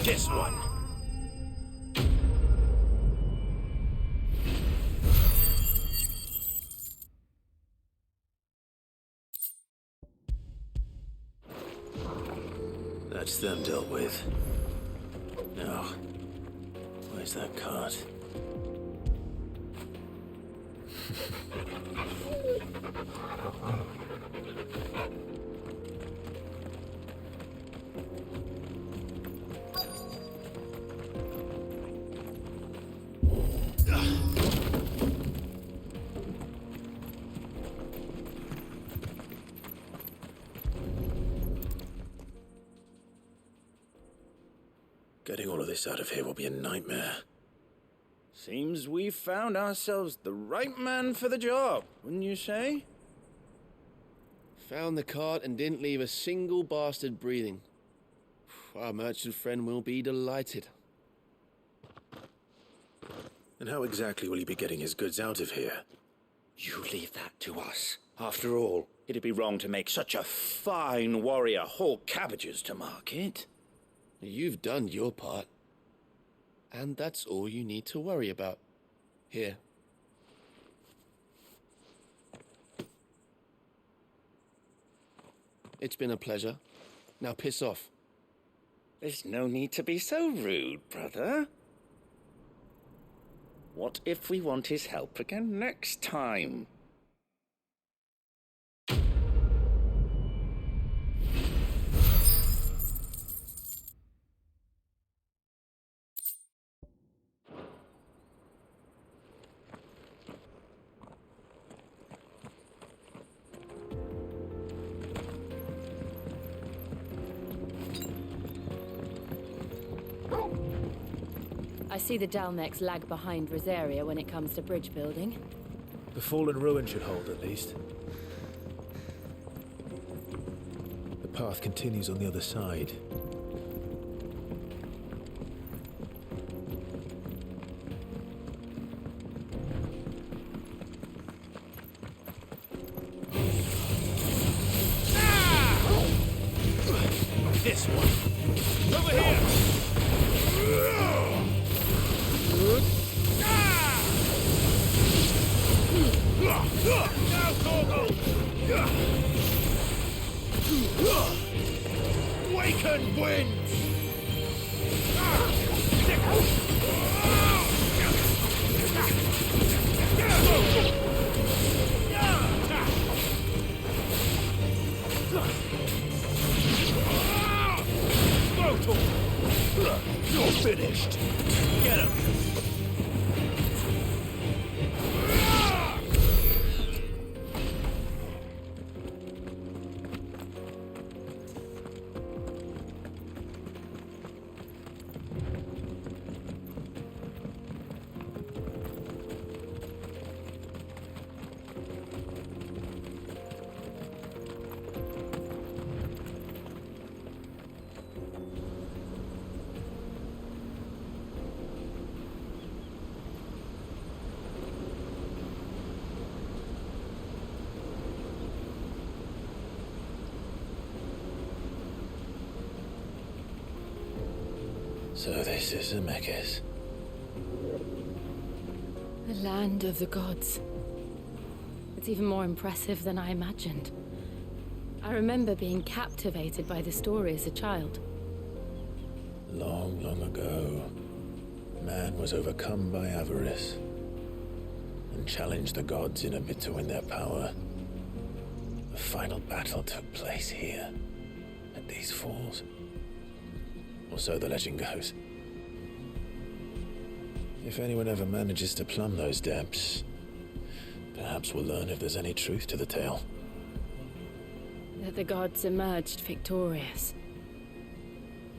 This one. That's them dealt with. Now, where's that cart? Getting all of this out of here will be a nightmare. Seems we've found ourselves the right man for the job, wouldn't you say? Found the cart and didn't leave a single bastard breathing. Our merchant friend will be delighted. And how exactly will he be getting his goods out of here? You leave that to us. After all, it'd be wrong to make such a fine warrior haul cabbages to market. You've done your part. And that's all you need to worry about. Here. It's been a pleasure. Now piss off. There's no need to be so rude, brother. What if we want his help again next time? I see the Dalmex lag behind Rosaria when it comes to bridge building. The fallen ruin should hold, at least. The path continues on the other side. finished! Get him! So this is Zemeckis. The land of the gods. It's even more impressive than I imagined. I remember being captivated by the story as a child. Long, long ago, man was overcome by avarice and challenged the gods in a bid to win their power. The final battle took place here, at these falls. Or so the legend goes. If anyone ever manages to plumb those depths, perhaps we'll learn if there's any truth to the tale. That the gods emerged victorious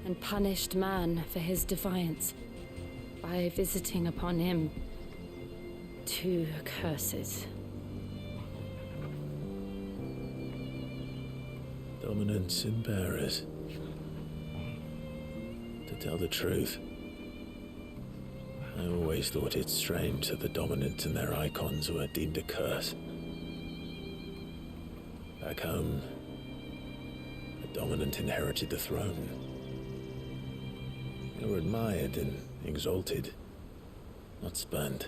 and punished man for his defiance by visiting upon him 2 curses. Dominance and bearers. To tell the truth, I always thought it strange that the dominant and their icons were deemed a curse. Back home, the dominant inherited the throne. They were admired and exalted, not spurned.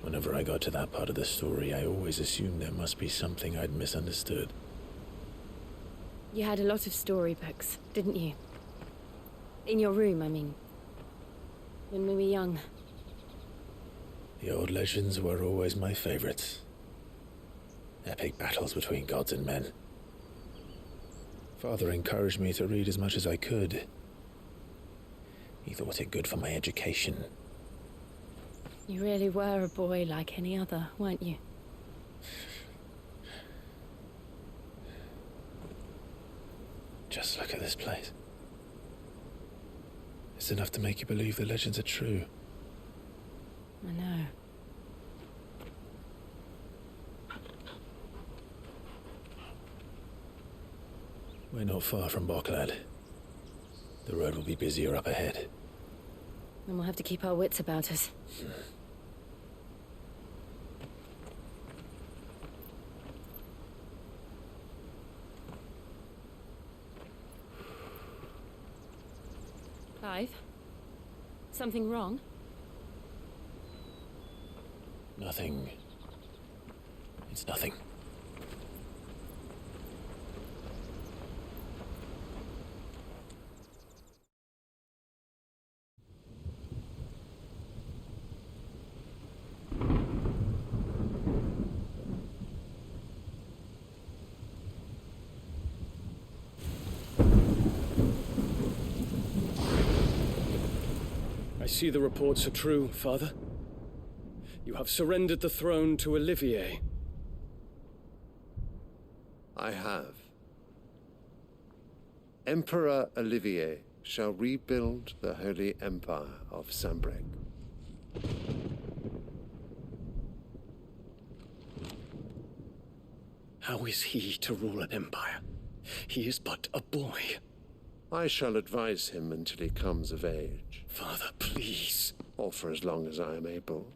Whenever I got to that part of the story, I always assumed there must be something I'd misunderstood. You had a lot of storybooks, didn't you? In your room, I mean. When we were young. The old legends were always my favorites. Epic battles between gods and men. Father encouraged me to read as much as I could. He thought it good for my education. You really were a boy like any other, weren't you? Just look at this place. It's enough to make you believe the legends are true. I know. We're not far from Boklad. The road will be busier up ahead. Then we'll have to keep our wits about us. Clive? Something wrong? Nothing. It's nothing. I see the reports are true, Father. You have surrendered the throne to Olivier. I have. Emperor Olivier shall rebuild the Holy Empire of Sanbreque. How is he to rule an empire? He is but a boy. I shall advise him until he comes of age. Father, please. Or for as long as I am able.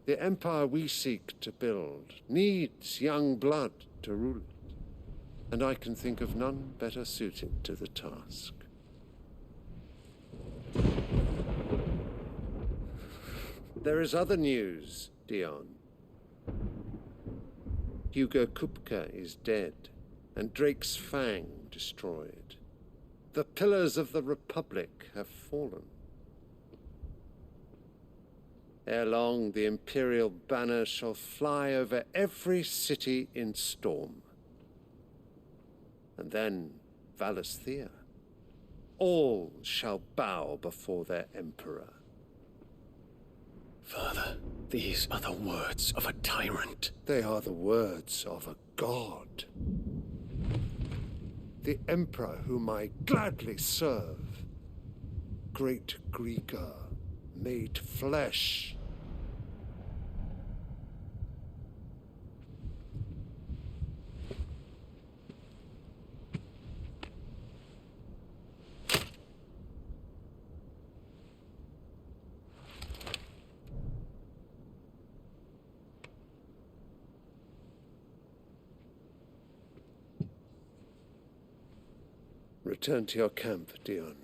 The empire we seek to build needs young blood to rule it, and I can think of none better suited to the task. There is other news, Dion. Hugo Kupka is dead, and Drake's Fang destroyed. The pillars of the Republic have fallen. Ere long, the Imperial banner shall fly over every city in Storm. And then Valisthea. all shall bow before their emperor. Father, these are the words of a tyrant. They are the words of a god. The emperor whom I gladly serve. Great Greagor, made flesh. Return to your camp, Dion,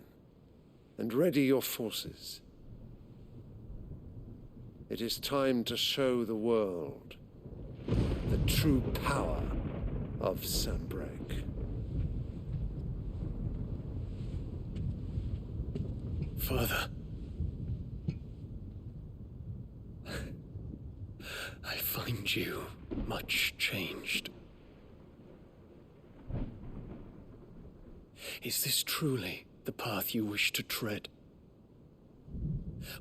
and ready your forces. It is time to show the world the true power of Sanbreque. Father, I find you much changed. Is this truly the path you wish to tread?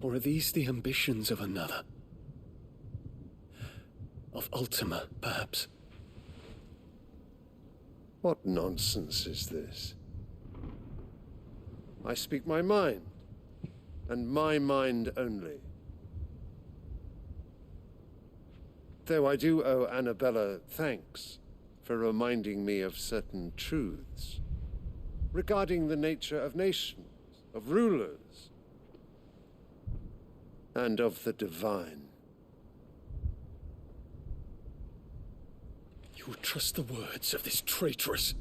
Or are these the ambitions of another? Of Ultima, perhaps? What nonsense is this? I speak my mind, and my mind only. Though I do owe Annabella thanks for reminding me of certain truths regarding the nature of nations, of rulers, and of the divine. You would trust the words of this traitress?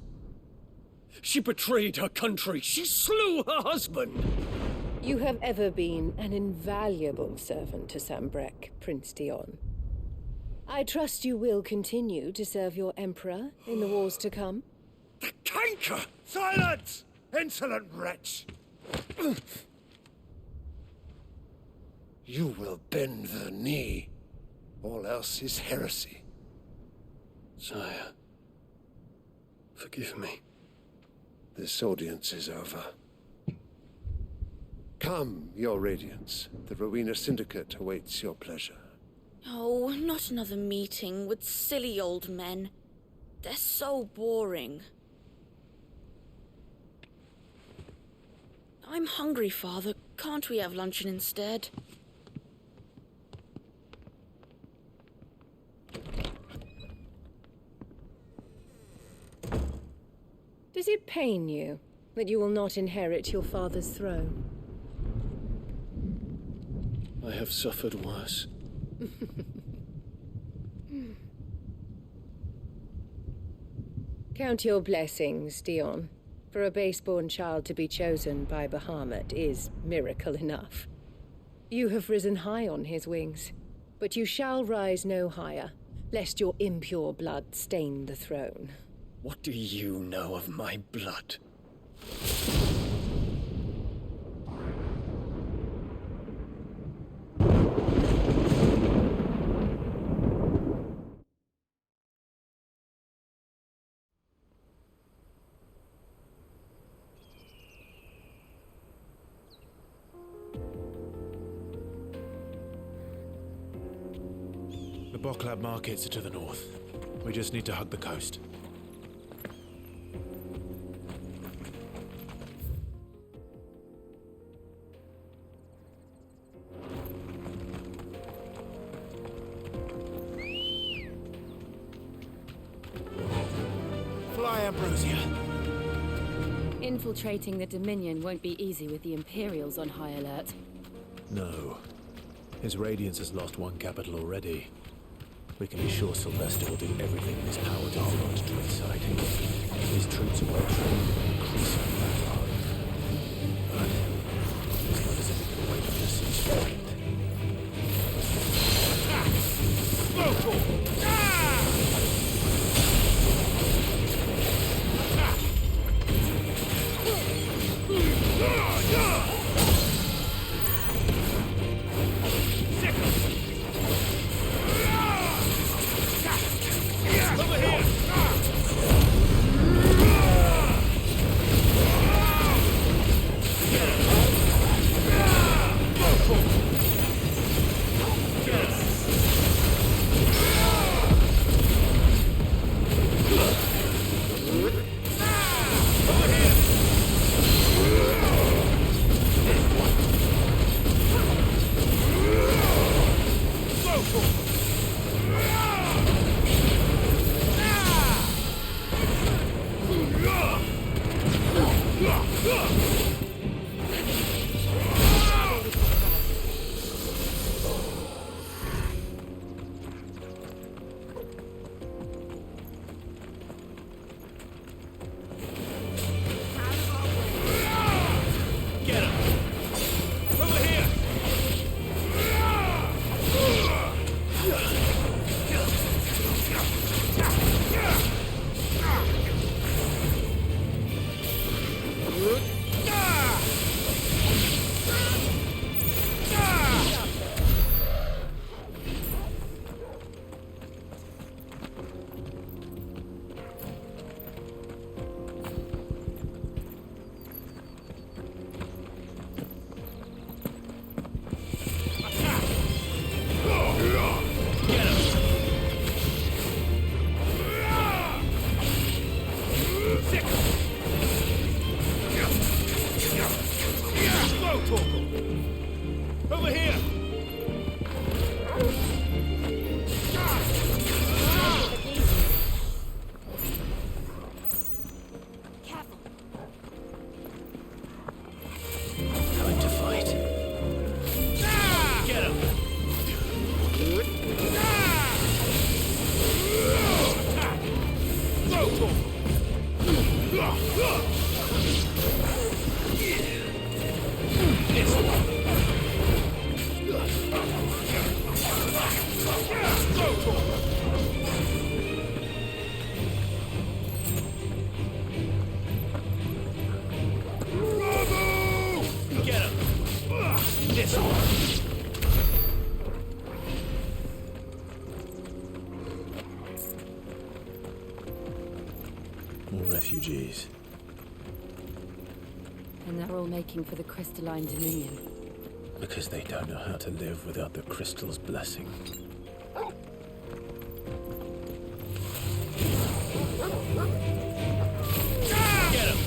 She betrayed her country. She slew her husband. You have ever been an invaluable servant to Sanbreque, Prince Dion. I trust you will continue to serve your emperor in the wars to come. The canker! Silence! Insolent wretch! You will bend the knee. All else is heresy. Sire, forgive me. This audience is over. Come, your radiance. The Rowena Syndicate awaits your pleasure. Oh, not another meeting with silly old men. They're so boring. I'm hungry, Father. Can't we have luncheon instead? Does it pain you that you will not inherit your father's throne? I have suffered worse. Count your blessings, Dion. For a base-born child to be chosen by Bahamut is miracle enough. You have risen high on his wings, but you shall rise no higher, lest your impure blood stain the throne. What do you know of my blood? The Boklab markets are to the north. We just need to hug the coast. Fly, Ambrosia! Infiltrating the Dominion won't be easy with the Imperials on high alert. No. His Radiance has lost one capital already. We can be sure Sylvester will do everything in his power to hold on to Dreadside. His troops are well trained and increasingly battle-hardened. But it's not as if we can wait for this strength. Over here! Get him! Over here! Over here! Time to fight. Get him! Throw Torgal! This one! Throw Torgal! Get him! This one! More refugees. And they're all making for the Crystalline Dominion. Because they don't know how to live without the crystal's blessing. Get him!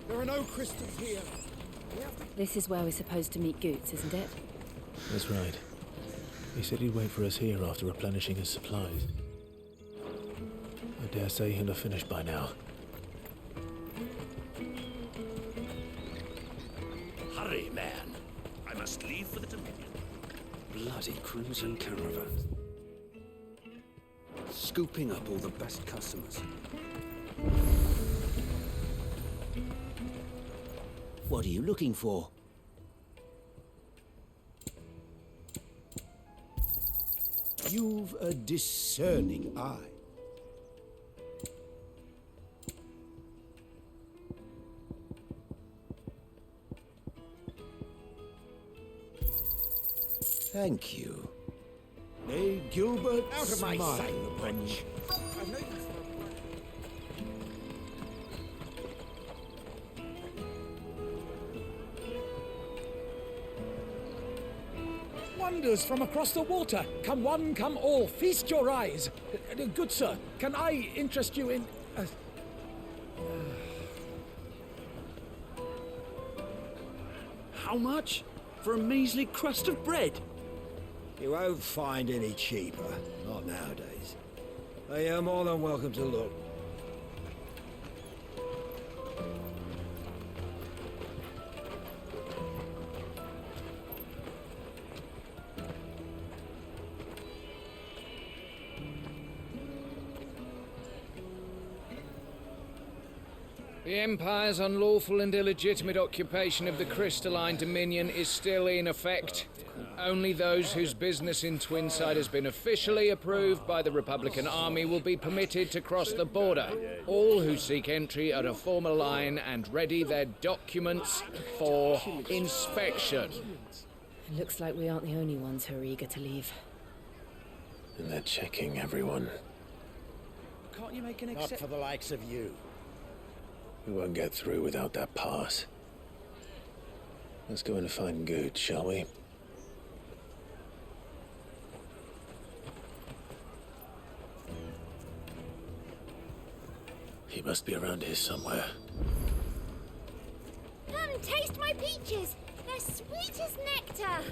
There are no crystals here. This is where we're supposed to meet Goots, isn't it? That's right. He said he'd wait for us here after replenishing his supplies. I dare say he'll have finished by now. Hurry, man. I must leave for the Dominion. Bloody crimson caravans. Scooping up all the best customers. What are you looking for? You've a discerning eye. Thank you. May Gilbert Out of my smile sight, upon you. Wonders from across the water. Come one, come all. Feast your eyes. Good sir, can I interest you in... How much? For a measly crust of bread? You won't find any cheaper. Not nowadays. But you're more than welcome to look. The Empire's unlawful and illegitimate occupation of the Crystalline Dominion is still in effect. Only those whose business in Twinside has been officially approved by the Republican Army will be permitted to cross the border. All who seek entry are to form a line and ready their documents for inspection. It looks like we aren't the only ones who are eager to leave. And they're checking everyone. Can't you make an Not for the likes of you. We won't get through without that pass. Let's go and find Good, shall we? He must be around here somewhere. Come, taste my peaches! They're sweet as nectar!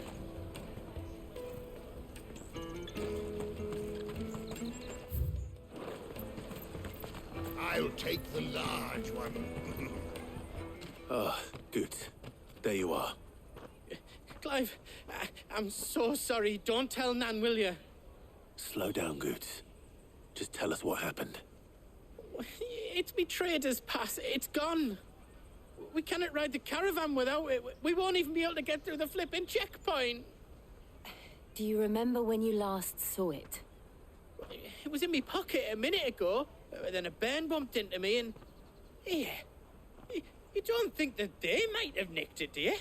I'll take the large one. Ah, Good. There you are. Clive, I'm so sorry. Don't tell Nan, will you? Slow down, Good. Just tell us what happened. It's me trader's pass. It's gone. We cannot ride the caravan without it. We won't even be able to get through the flipping checkpoint. Do you remember when you last saw it? It was in my pocket a minute ago. Then a bairn bumped into me and... Yeah. You don't think that they might have nicked it, do you?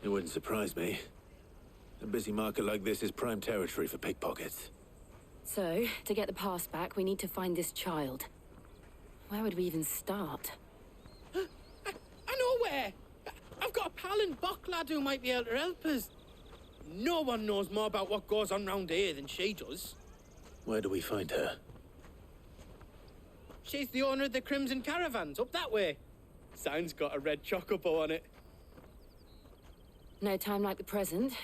It wouldn't surprise me. A busy market like this is prime territory for pickpockets. So, to get the pass back, we need to find this child. Where would we even start? I know where! I've got a pal in Bocklad who might be able to help us. No one knows more about what goes on round here than she does. Where do we find her? She's the owner of the Crimson Caravans, up that way. Sign's got a red chocobo on it. No time like the present.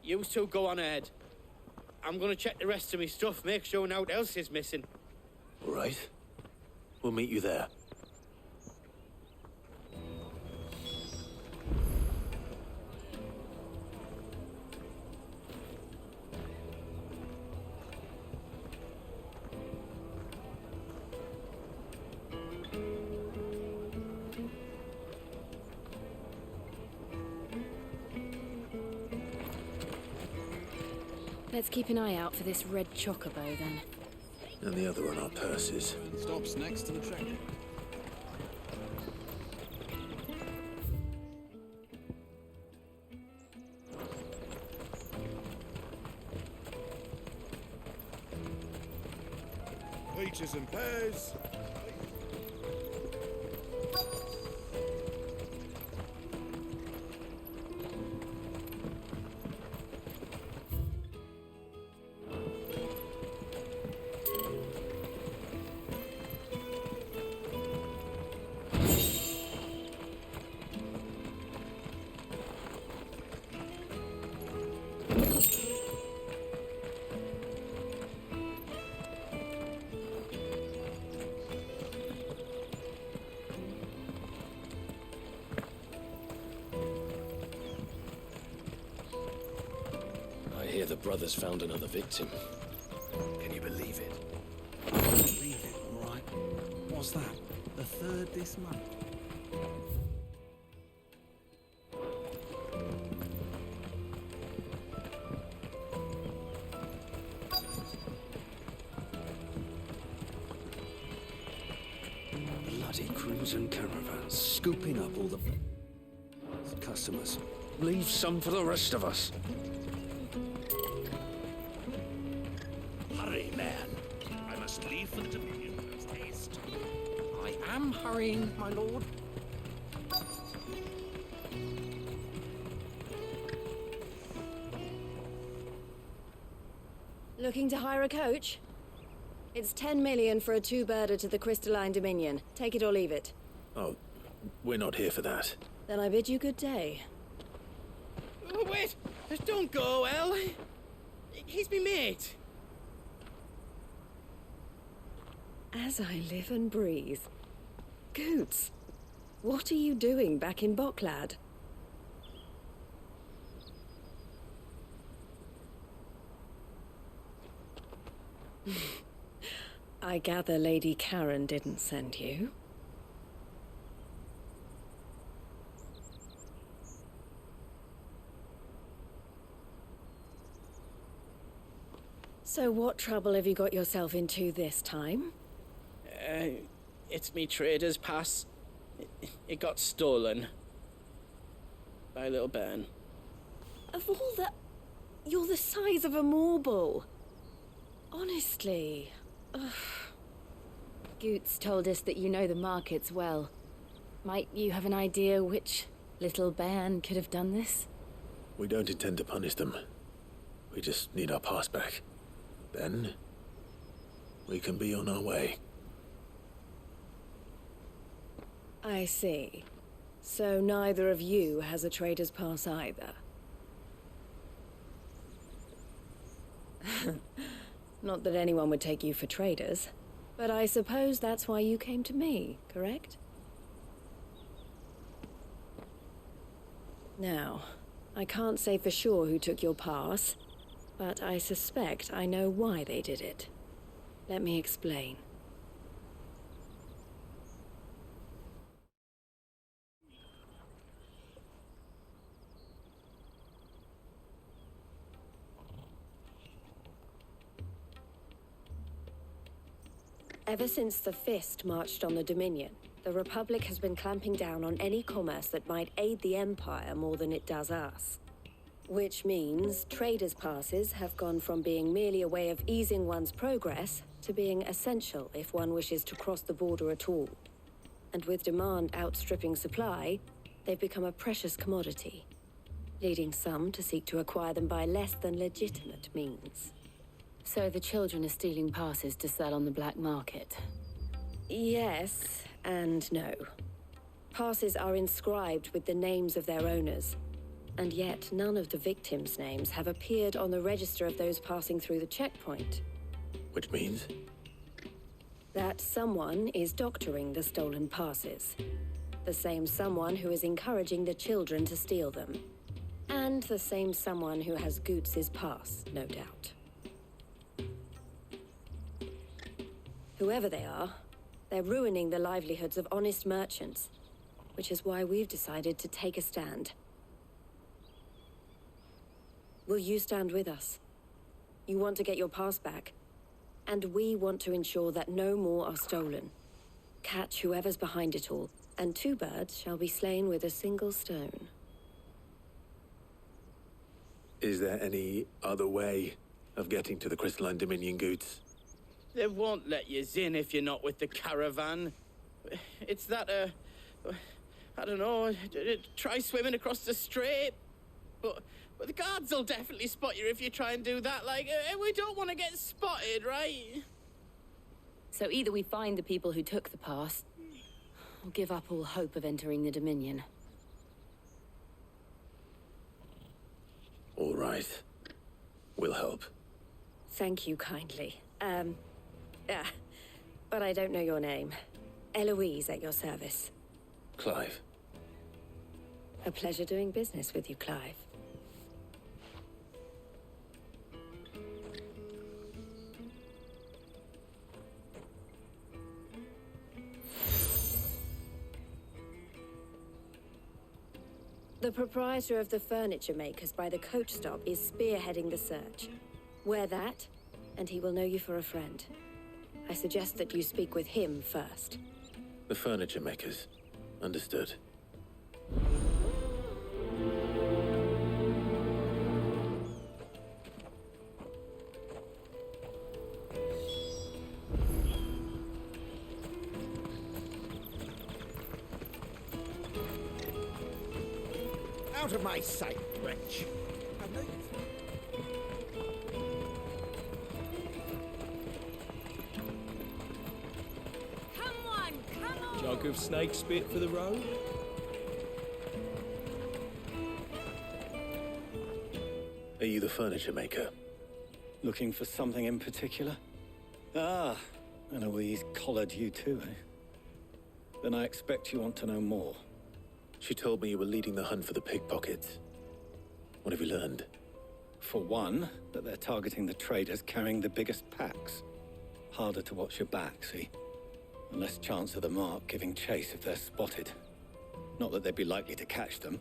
You two go on ahead. I'm gonna check the rest of my stuff, make sure naught else is missing. All right. We'll meet you there. Let's keep an eye out for this red chocobo, then. And the other on our purses. Stops next to the tractor. Peaches and pears. The brothers found another victim. Can you believe it? Believe it, all right. What's that? The third this month? Bloody crimson caravans scooping up all the customers. Leave some for the rest of us. Hurry, man. I must leave for the Dominion post haste. I am hurrying, my lord. Looking to hire a coach? It's 10 million for a two-birder to the Crystalline Dominion. Take it or leave it. Oh, we're not here for that. Then I bid you good day. Oh, wait! Don't go, El. He's me mate. As I live and breathe. Goots, what are you doing back in Bocklad? I gather Lady Karen didn't send you. So what trouble have you got yourself into this time? It's me trader's pass. It got stolen. By a little bairn. Of all the... You're the size of a marble. Honestly. Ugh. Goots told us that you know the markets well. Might you have an idea which Little Bayan could have done this? We don't intend to punish them. We just need our pass back. Then, we can be on our way. I see. So neither of you has a trader's pass either. Not that anyone would take you for traders, but I suppose that's why you came to me, correct? Now, I can't say for sure who took your pass, but I suspect I know why they did it. Let me explain. Ever since the Fist marched on the Dominion, the Republic has been clamping down on any commerce that might aid the Empire more than it does us. Which means traders' passes have gone from being merely a way of easing one's progress to being essential if one wishes to cross the border at all. And with demand outstripping supply, they've become a precious commodity, leading some to seek to acquire them by less than legitimate means. So the children are stealing passes to sell on the black market? Yes, and no. Passes are inscribed with the names of their owners, and yet none of the victims' names have appeared on the register of those passing through the checkpoint. Which means? That someone is doctoring the stolen passes. The same someone who is encouraging the children to steal them. And the same someone who has Goots's pass, no doubt. Whoever they are, they're ruining the livelihoods of honest merchants, which is why we've decided to take a stand. Will you stand with us? You want to get your pass back, and we want to ensure that no more are stolen. Catch whoever's behind it all, and 2 birds shall be slain with a single stone. Is there any other way of getting to the Crystalline Dominion, Goots? They won't let you in if you're not with the caravan. It's that, I don't know, try swimming across the strait. But the guards will definitely spot you if you try and do that. Like, we don't want to get spotted, right? So either we find the people who took the pass, or give up all hope of entering the Dominion. All right. We'll help. Thank you kindly. But I don't know your name. Eloise at your service. Clive. A pleasure doing business with you, Clive. The proprietor of the furniture makers by the coach stop is spearheading the search. Wear that, and he will know you for a friend. I suggest that you speak with him first. The furniture makers. Understood. Out of my sight, wretch. Jug of snake spit for the road? Are you the furniture maker? Looking for something in particular? Ah, Eloise collared you too, eh? Then I expect you want to know more. She told me you were leading the hunt for the pickpockets. What have you learned? For one, that they're targeting the traders carrying the biggest packs. Harder to watch your back, see? And less chance of the mark giving chase if they're spotted. Not that they'd be likely to catch them.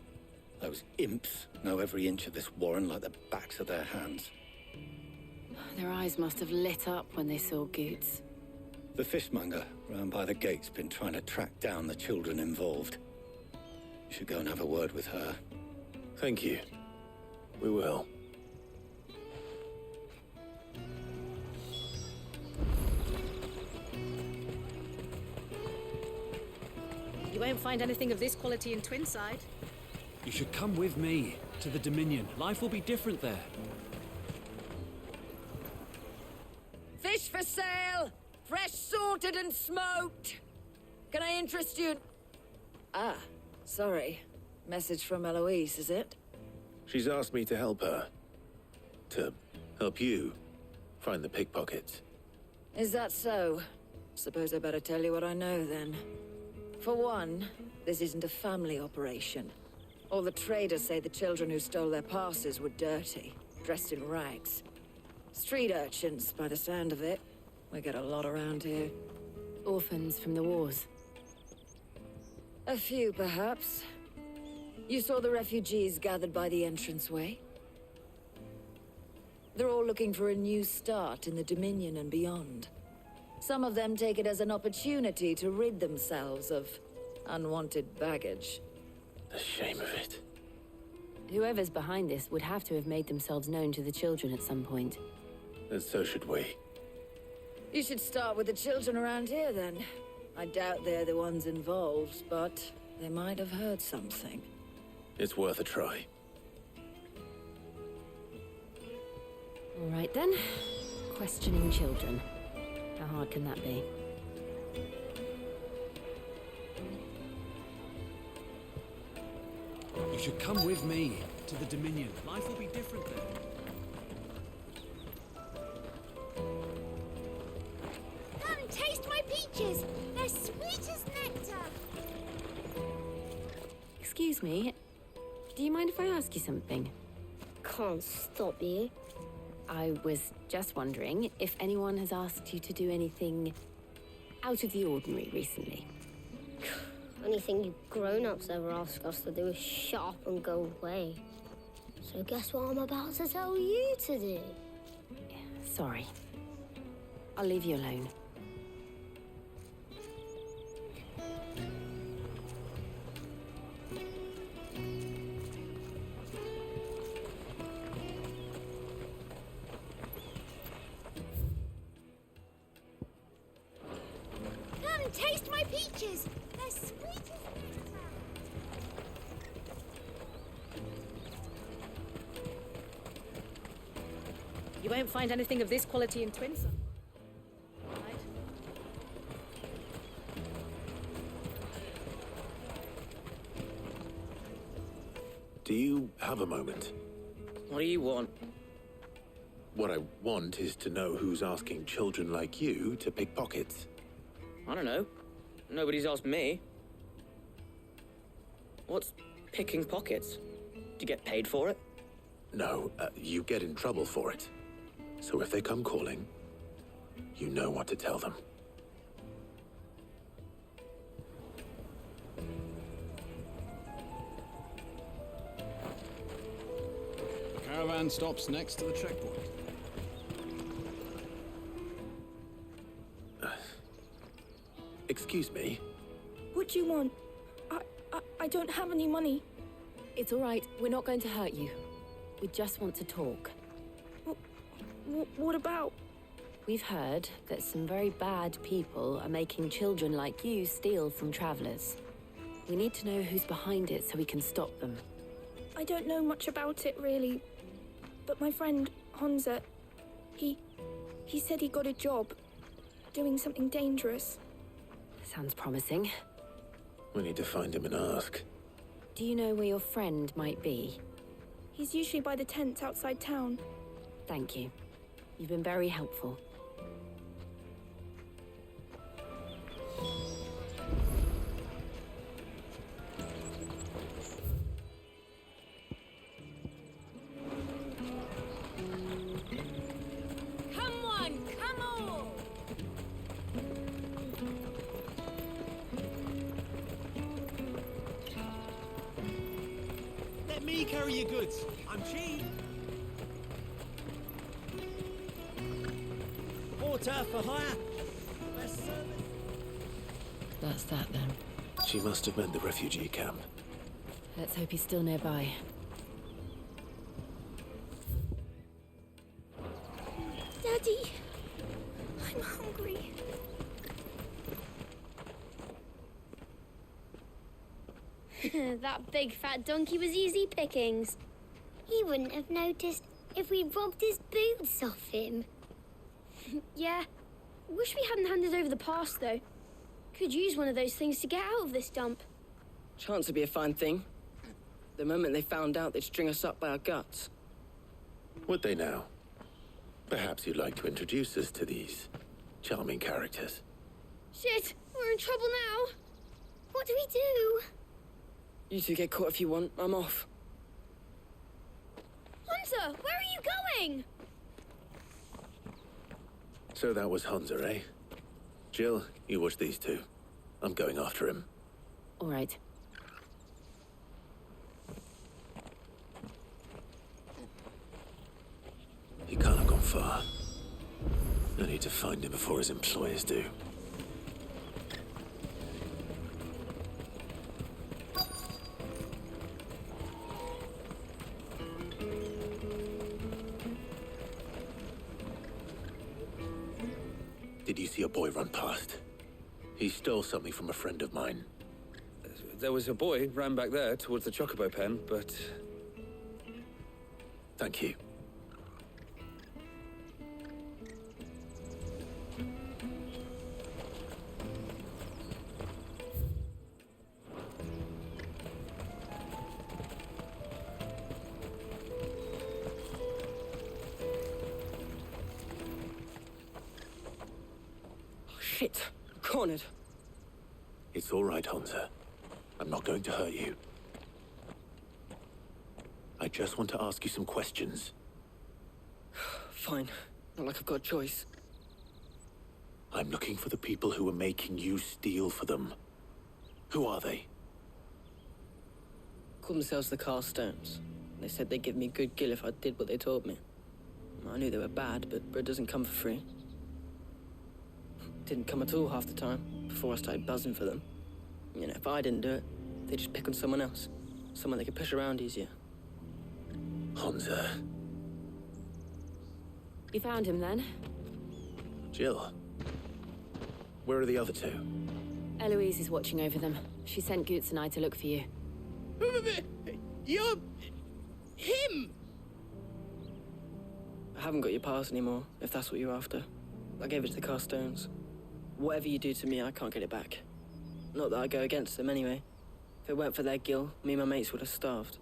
Those imps know every inch of this warren like the backs of their hands. Their eyes must have lit up when they saw Goots. The fishmonger round by the gate's been trying to track down the children involved. You should go and have a word with her. Thank you. We will. You won't find anything of this quality in Twinside. You should come with me to the Dominion. Life will be different there. Fish for sale! Fresh sorted and smoked! Can I interest you? Ah, sorry. Message from Eloise, is it? She's asked me to help her. To help you find the pickpockets. Is that so? Suppose I better tell you what I know then. For one, this isn't a family operation. All the traders say the children who stole their passes were dirty, dressed in rags. Street urchins, by the sound of it. We get a lot around here. Orphans from the wars. A few, perhaps. You saw the refugees gathered by the entranceway? They're all looking for a new start in the Dominion and beyond. Some of them take it as an opportunity to rid themselves of unwanted baggage. The shame of it. Whoever's behind this would have to have made themselves known to the children at some point. And so should we. You should start with the children around here, then. I doubt they're the ones involved, but they might have heard something. It's worth a try. All right then. Questioning children. How hard can that be? You should come with me to the Dominion. Life will be different there. Come and taste my peaches. They're sweet as nectar. Excuse me. Do you mind if I ask you something? Can't stop you. I was just wondering if anyone has asked you to do anything out of the ordinary recently. Anything you grown-ups ever ask us to do is shut up and go away. So guess what I'm about to tell you to do? Sorry. I'll leave you alone. Come and taste my peaches. They're sweet as nectar. You won't find anything of this quality in Twinson. Do you have a moment? What do you want? What I want is to know who's asking children like you to pick pockets. I don't know. Nobody's asked me. What's picking pockets? Do you get paid for it? No, you get in trouble for it. So if they come calling, you know what to tell them. The caravan stops next to the checkpoint. Excuse me? What do you want? I don't have any money. It's all right. We're not going to hurt you. We just want to talk. What about? We've heard that some very bad people are making children like you steal from travelers. We need to know who's behind it so we can stop them. I don't know much about it, really. But my friend, Honza, he said he got a job doing something dangerous. Sounds promising. We need to find him and ask. Do you know where your friend might be? He's usually by the tents outside town. Thank you. You've been very helpful. Come on, come on! Let me carry your goods. I'm cheap. Porter for hire. Best service. That's that then. She must have meant the refugee camp. Let's hope he's still nearby. Daddy, I'm hungry. That big fat donkey was easy pickings. He wouldn't have noticed if we'd robbed his boots off him. Yeah. Wish we hadn't handed over the pass, though. Could use one of those things to get out of this dump. Chance would be a fine thing. The moment they found out, they'd string us up by our guts. Would they now? Perhaps you'd like to introduce us to these charming characters. Shit, we're in trouble now. What do we do? You two get caught if you want. I'm off. Hunter, where are you going? So that was Hunter, eh? Jill, you watch these two. I'm going after him. All right. He can't have gone far. I need to find him before his employers do. Did you see a boy run past? He stole something from a friend of mine. There was a boy ran back there towards the Chocobo pen, but... Thank you. Shit. Cornered. It's all right, Hunter. I'm not going to hurt you. I just want to ask you some questions. Fine. Not like I've got a choice. I'm looking for the people who are making you steal for them. Who are they? Called themselves the Carstones. They said they'd give me good gill if I did what they told me. I knew they were bad, but bread doesn't come for free. Didn't come at all half the time, before I started buzzing for them. You know, if I didn't do it, they'd just pick on someone else. Someone they could push around easier. Hunter. You found him then? Jill. Where are the other two? Eloise is watching over them. She sent Goots and I to look for you. You're... him! I haven't got your pass anymore, if that's what you're after. I gave it to the Carstones. Whatever you do to me, I can't get it back. Not that I go against them anyway. If it weren't for their gill, me and my mates would have starved.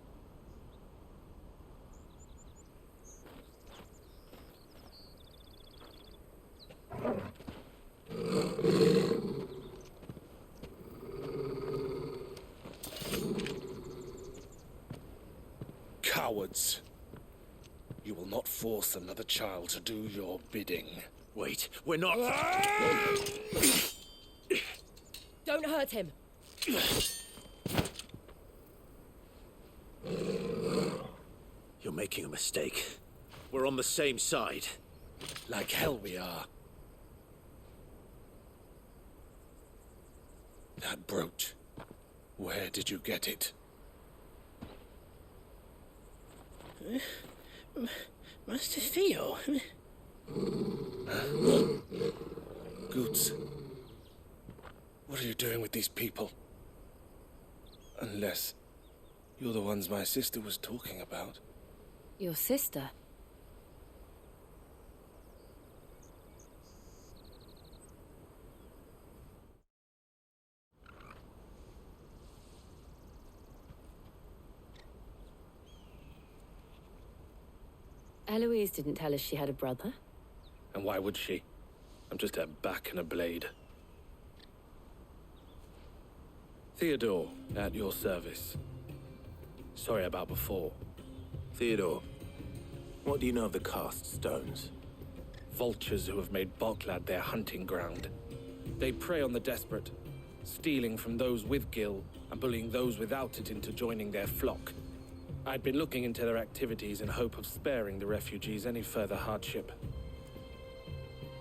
Cowards. You will not force another child to do your bidding. Wait, we're not... Don't hurt him. You're making a mistake. We're on the same side. Like hell we are. That brooch. Where did you get it? Master Theo. Goots. What are you doing with these people? Unless you're the ones my sister was talking about. Your sister? Eloise didn't tell us she had a brother. And why would she? I'm just her back and a blade. Theodore, at your service. Sorry about before. Theodore, what do you know of the Cast Stones? Vultures who have made Boklad their hunting ground. They prey on the desperate, stealing from those with gill and bullying those without it into joining their flock. I'd been looking into their activities in hope of sparing the refugees any further hardship.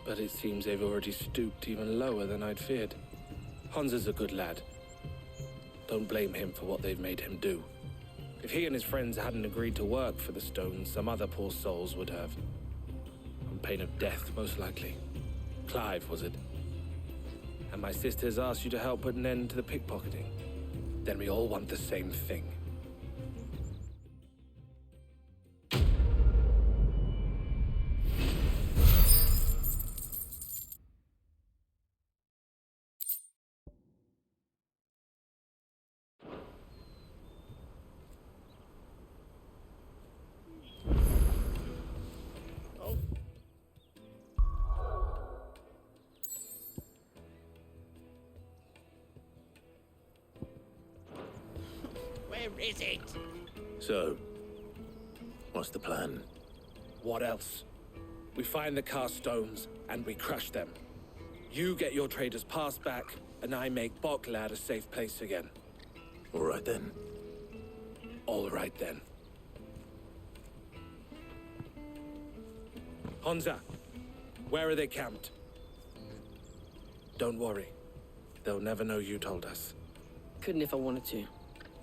But it seems they've already stooped even lower than I'd feared. Hunzer's a good lad. Don't blame him for what they've made him do. If he and his friends hadn't agreed to work for the Stones, some other poor souls would have. On pain of death, most likely. Clive, was it? And my sisters asked you to help put an end to the pickpocketing. then we all want the same thing. Where is it? So, what's the plan? What else? We find the cast stones and we crush them. You get your trader's pass back, and I make Boklad a safe place again. All right then. All right then. Honza, where are they camped? Don't worry. They'll never know you told us. Couldn't if I wanted to.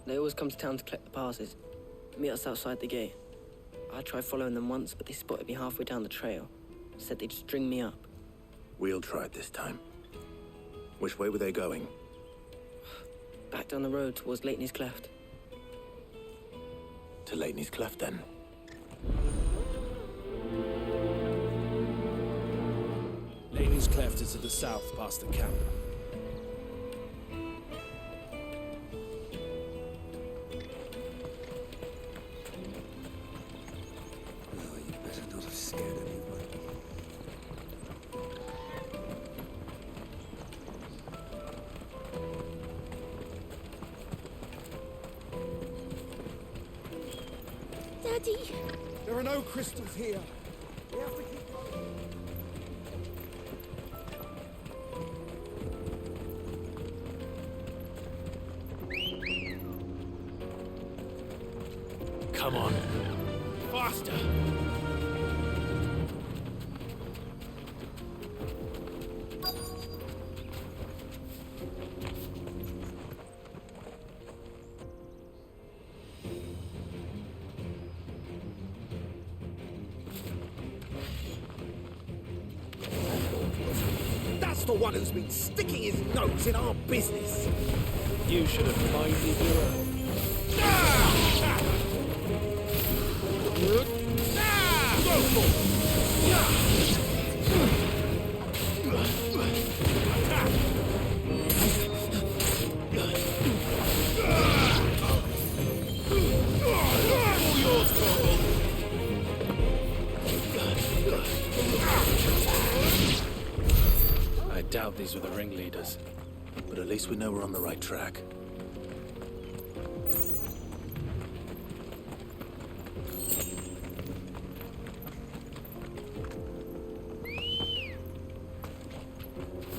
They always come to town to collect the passes. Meet us outside the gate. I tried following them once, but they spotted me halfway down the trail. Said they'd string me up. We'll try it this time. Which way were they going? Back down the road towards Leitney's Cleft. To Leitney's Cleft, then. Leitney's Cleft is to the south, past the camp. Daddy! There are no crystals here. We have to keep going. Come on. Faster! That's the one who's been sticking his nose in our business. You should have minded your own. Go for all yours, Torvald. I doubt these were the ringleaders. But at least we know we're on the right track.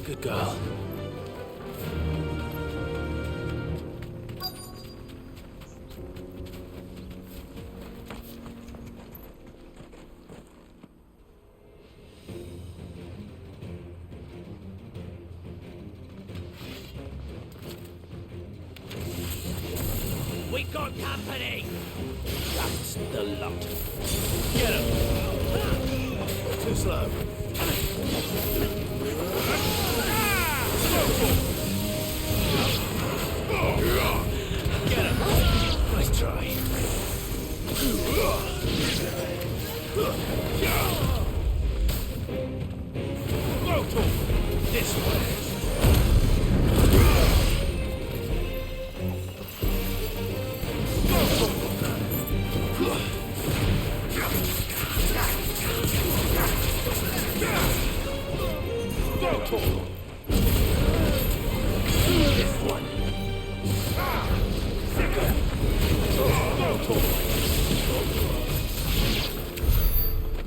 Good girl. We got company! That's the lot. Get him! Too slow. Get him! Nice try. Rotor! This way.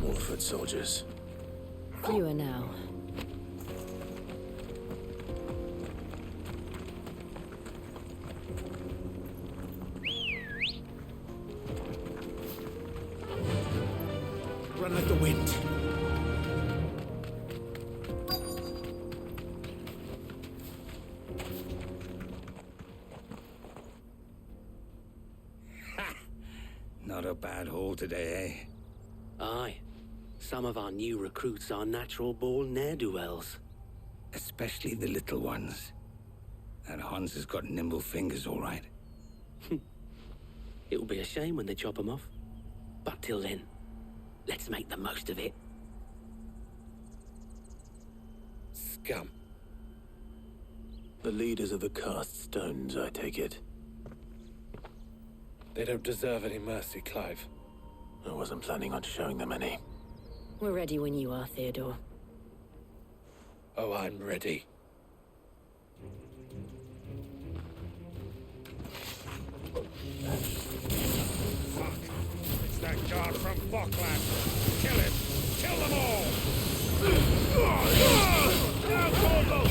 More foot soldiers. Fewer now. Run like the wind. Not a bad haul today, eh? Aye. Some of our new recruits are natural-born ne'er-do-wells. Especially the little ones. That Hans has got nimble fingers, all right. It will be a shame when they chop him off. But till then, let's make the most of it. Scum. The leaders of the cast stones, I take it. They don't deserve any mercy, Clive. I wasn't planning on showing them any. We're ready when you are, Theodore. Oh, I'm ready. Fuck! It's that guard from Falkland! Kill him! Kill them all! Now, Corvo!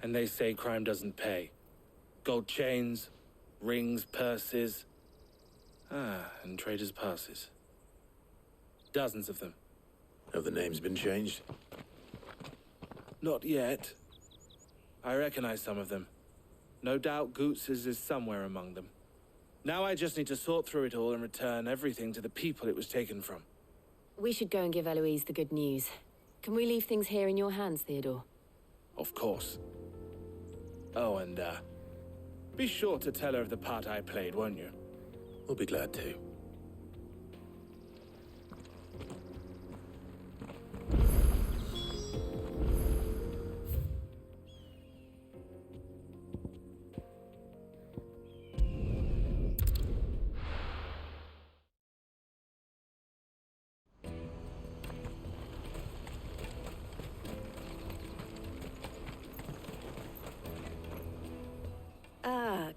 And they say crime doesn't pay. Gold chains, rings, purses. And traders' passes. Dozens of them. Have the names been changed? Not yet. I recognize some of them. No doubt Goots's is somewhere among them. Now I just need to sort through it all and return everything to the people it was taken from. We should go and give Eloise the good news. Can we leave things here in your hands, Theodore? Of course. Oh, and, be sure to tell her of the part I played, won't you? We'll be glad to.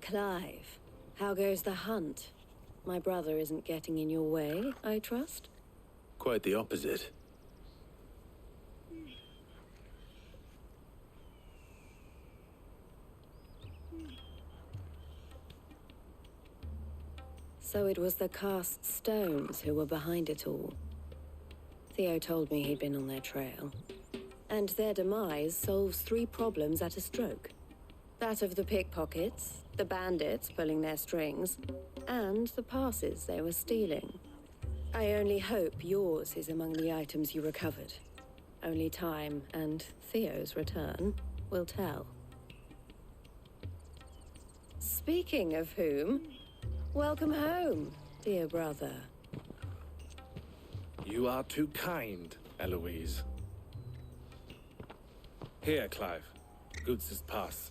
Clive, how goes the hunt? My brother isn't getting in your way, I trust? Quite the opposite. So it was the cast stones who were behind it all. Theo told me he'd been on their trail. And their demise solves 3 problems at a stroke. That of the pickpockets, the bandits pulling their strings, and the passes they were stealing. I only hope yours is among the items you recovered. Only time and Theo's return will tell. Speaking of whom, welcome home, dear brother. You are too kind, Eloise. Here, Clive. Goots's pass.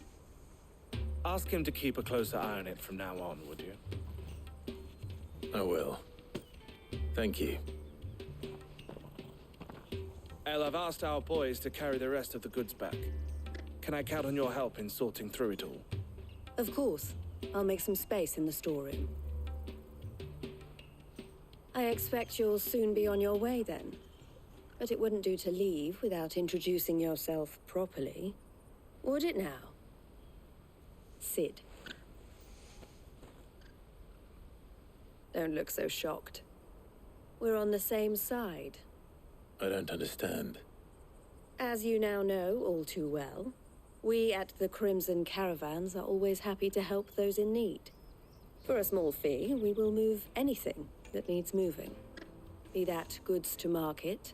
Ask him to keep a closer eye on it from now on, would you? I will. Thank you. El, I've asked our boys to carry the rest of the goods back. Can I count on your help in sorting through it all? Of course. I'll make some space in the storeroom. I expect you'll soon be on your way then. But it wouldn't do to leave without introducing yourself properly. Would it now? Cid. Don't look so shocked. We're on the same side. I don't understand. As you now know all too well, we at the Crimson Caravans are always happy to help those in need. For a small fee, we will move anything that needs moving. Be that goods to market,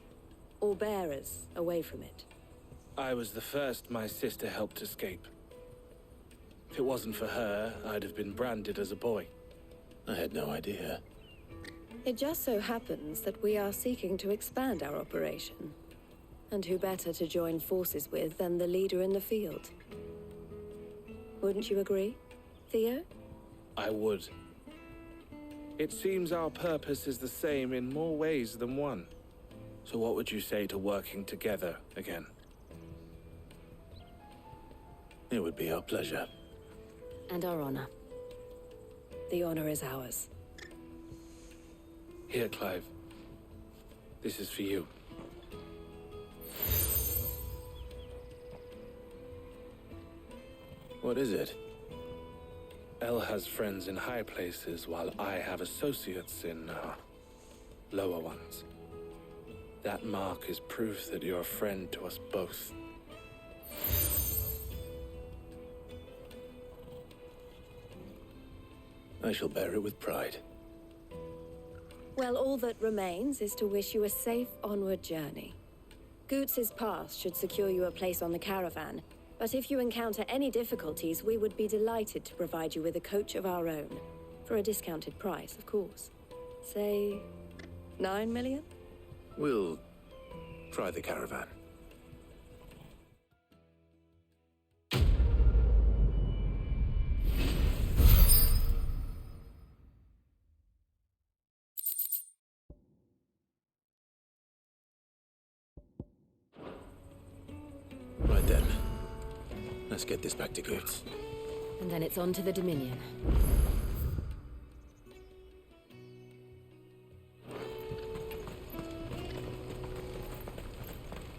or bearers away from it. I was the first my sister helped escape. If it wasn't for her, I'd have been branded as a boy. I had no idea. It just so happens that we are seeking to expand our operation. And who better to join forces with than the leader in the field? Wouldn't you agree, Theo? I would. It seems our purpose is the same in more ways than one. So what would you say to working together again? It would be our pleasure. And our honor. The honor is ours. Here, Clive. This is for you. What is it? El has friends in high places, while I have associates in, lower ones. That mark is proof that you're a friend to us both. I shall bear it with pride. Well, all that remains is to wish you a safe onward journey. Goots's pass should secure you a place on the caravan, but if you encounter any difficulties, we would be delighted to provide you with a coach of our own. For a discounted price, of course. Say, 9 million? We'll try the caravan. Right then. Let's get this back to Goots. And then it's on to the Dominion.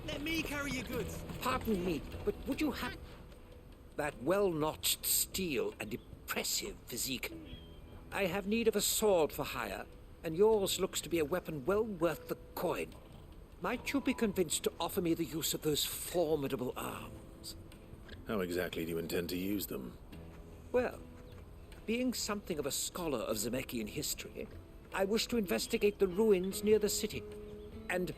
Let me carry your goods. Pardon me, but would you have that well-notched steel and impressive physique? I have need of a sword for hire, and yours looks to be a weapon well worth the coin. Might you be convinced to offer me the use of those formidable arms? How exactly do you intend to use them? Well, being something of a scholar of Zemeckis history, I wish to investigate the ruins near the city. And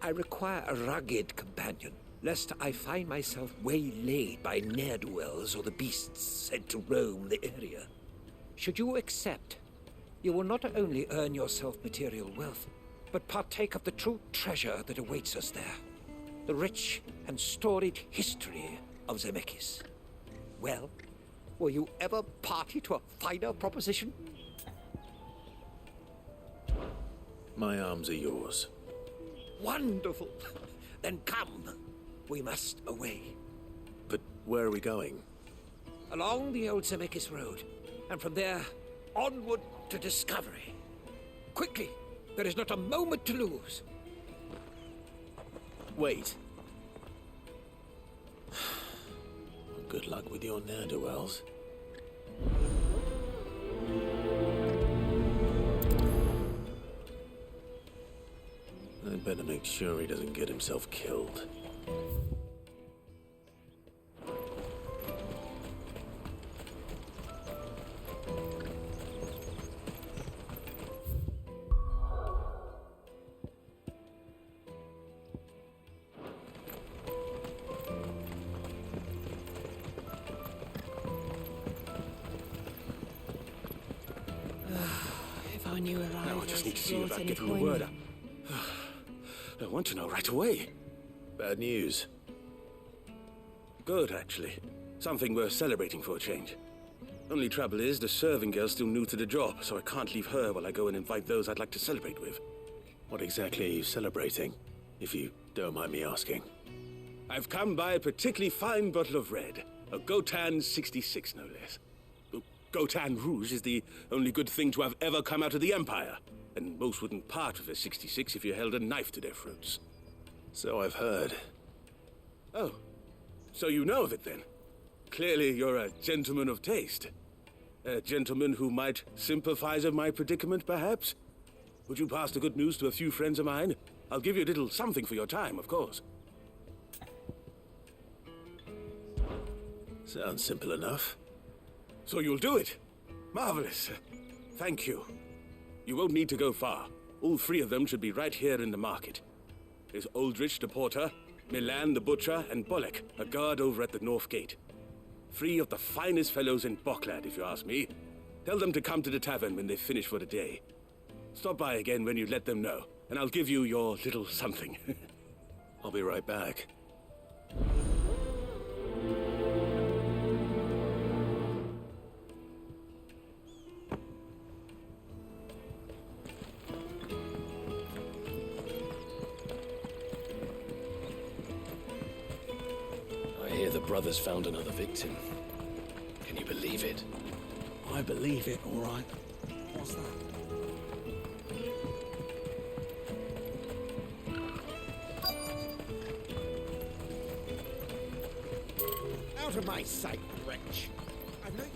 I require a rugged companion, lest I find myself waylaid by ne'er-do-wells or the beasts sent to roam the area. Should you accept, you will not only earn yourself material wealth, but partake of the true treasure that awaits us there. The rich and storied history of Zemeckis. Well, were you ever party to a finer proposition? My arms are yours. Wonderful! Then come. We must away. But where are we going? Along the old Zemeckis Road, and from there, onward to discovery. Quickly! There is not a moment to lose. Wait. Good luck with your ne'er-do-wells. I'd better make sure he doesn't get himself killed. If I knew arrival, Now I just need to see you about brought getting the any word coin. out. I want to know right away. Bad news. Good, actually. Something worth celebrating for a change. Only trouble is, the serving girl's still new to the job, so I can't leave her while I go and invite those I'd like to celebrate with. What exactly are you celebrating, if you Don't mind me asking. I've come by a particularly fine bottle of red. A Gotan 66, no less. Gotan Rouge is the only good thing to have ever come out of the Empire. And most wouldn't part with a 66 if you held a knife to their throats. So I've heard. Oh, so you know of it then? Clearly you're a gentleman of taste. A gentleman who might sympathize with my predicament, perhaps? Would you pass the good news to a few friends of mine? I'll give you a little something for your time, of course. Sounds simple enough. So you'll do it? Marvelous. Thank you. You won't need to go far. All three of them should be right here in the market. There's Aldrich the porter, Milan the butcher, and Bolek, a guard over at the north gate. Three of the finest fellows in Boklad, if you ask me. Tell them to come to the tavern when they finish for the day. Stop by again when you let them know, and I'll give you your little something. I'll be right back. I hear the brothers found another victim. Can you believe it? I believe it, all right. What's that? Out of my sight, wretch! I know you.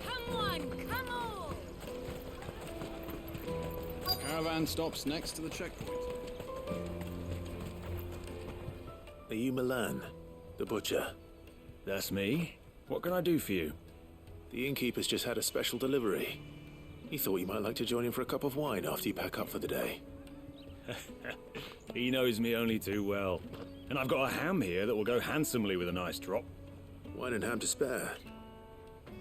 Come on, come on! The caravan stops next to the checkpoint. Are you Milan, the butcher? That's me. What can I do for you? The innkeeper's just had a special delivery. He thought you might like to join him for a cup of wine after you pack up for the day. He knows me only too well. And I've got a ham here that will go handsomely with a nice drop. Wine and ham to spare.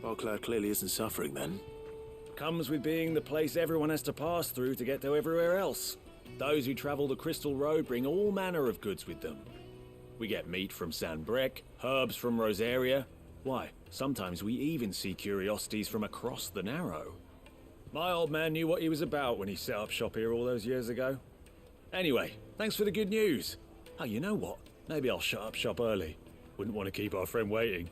Boklad clearly isn't suffering then. Comes with being the place everyone has to pass through to get to everywhere else. Those who travel the Crystal Road bring all manner of goods with them. We get meat from Sanbreque, herbs from Rosaria. Why, sometimes we even see curiosities from across the Narrow. My old man knew what he was about when he set up shop here all those years ago. Anyway, thanks for the good news. Oh, you know what? Maybe I'll shut up shop early. Wouldn't want to keep our friend waiting.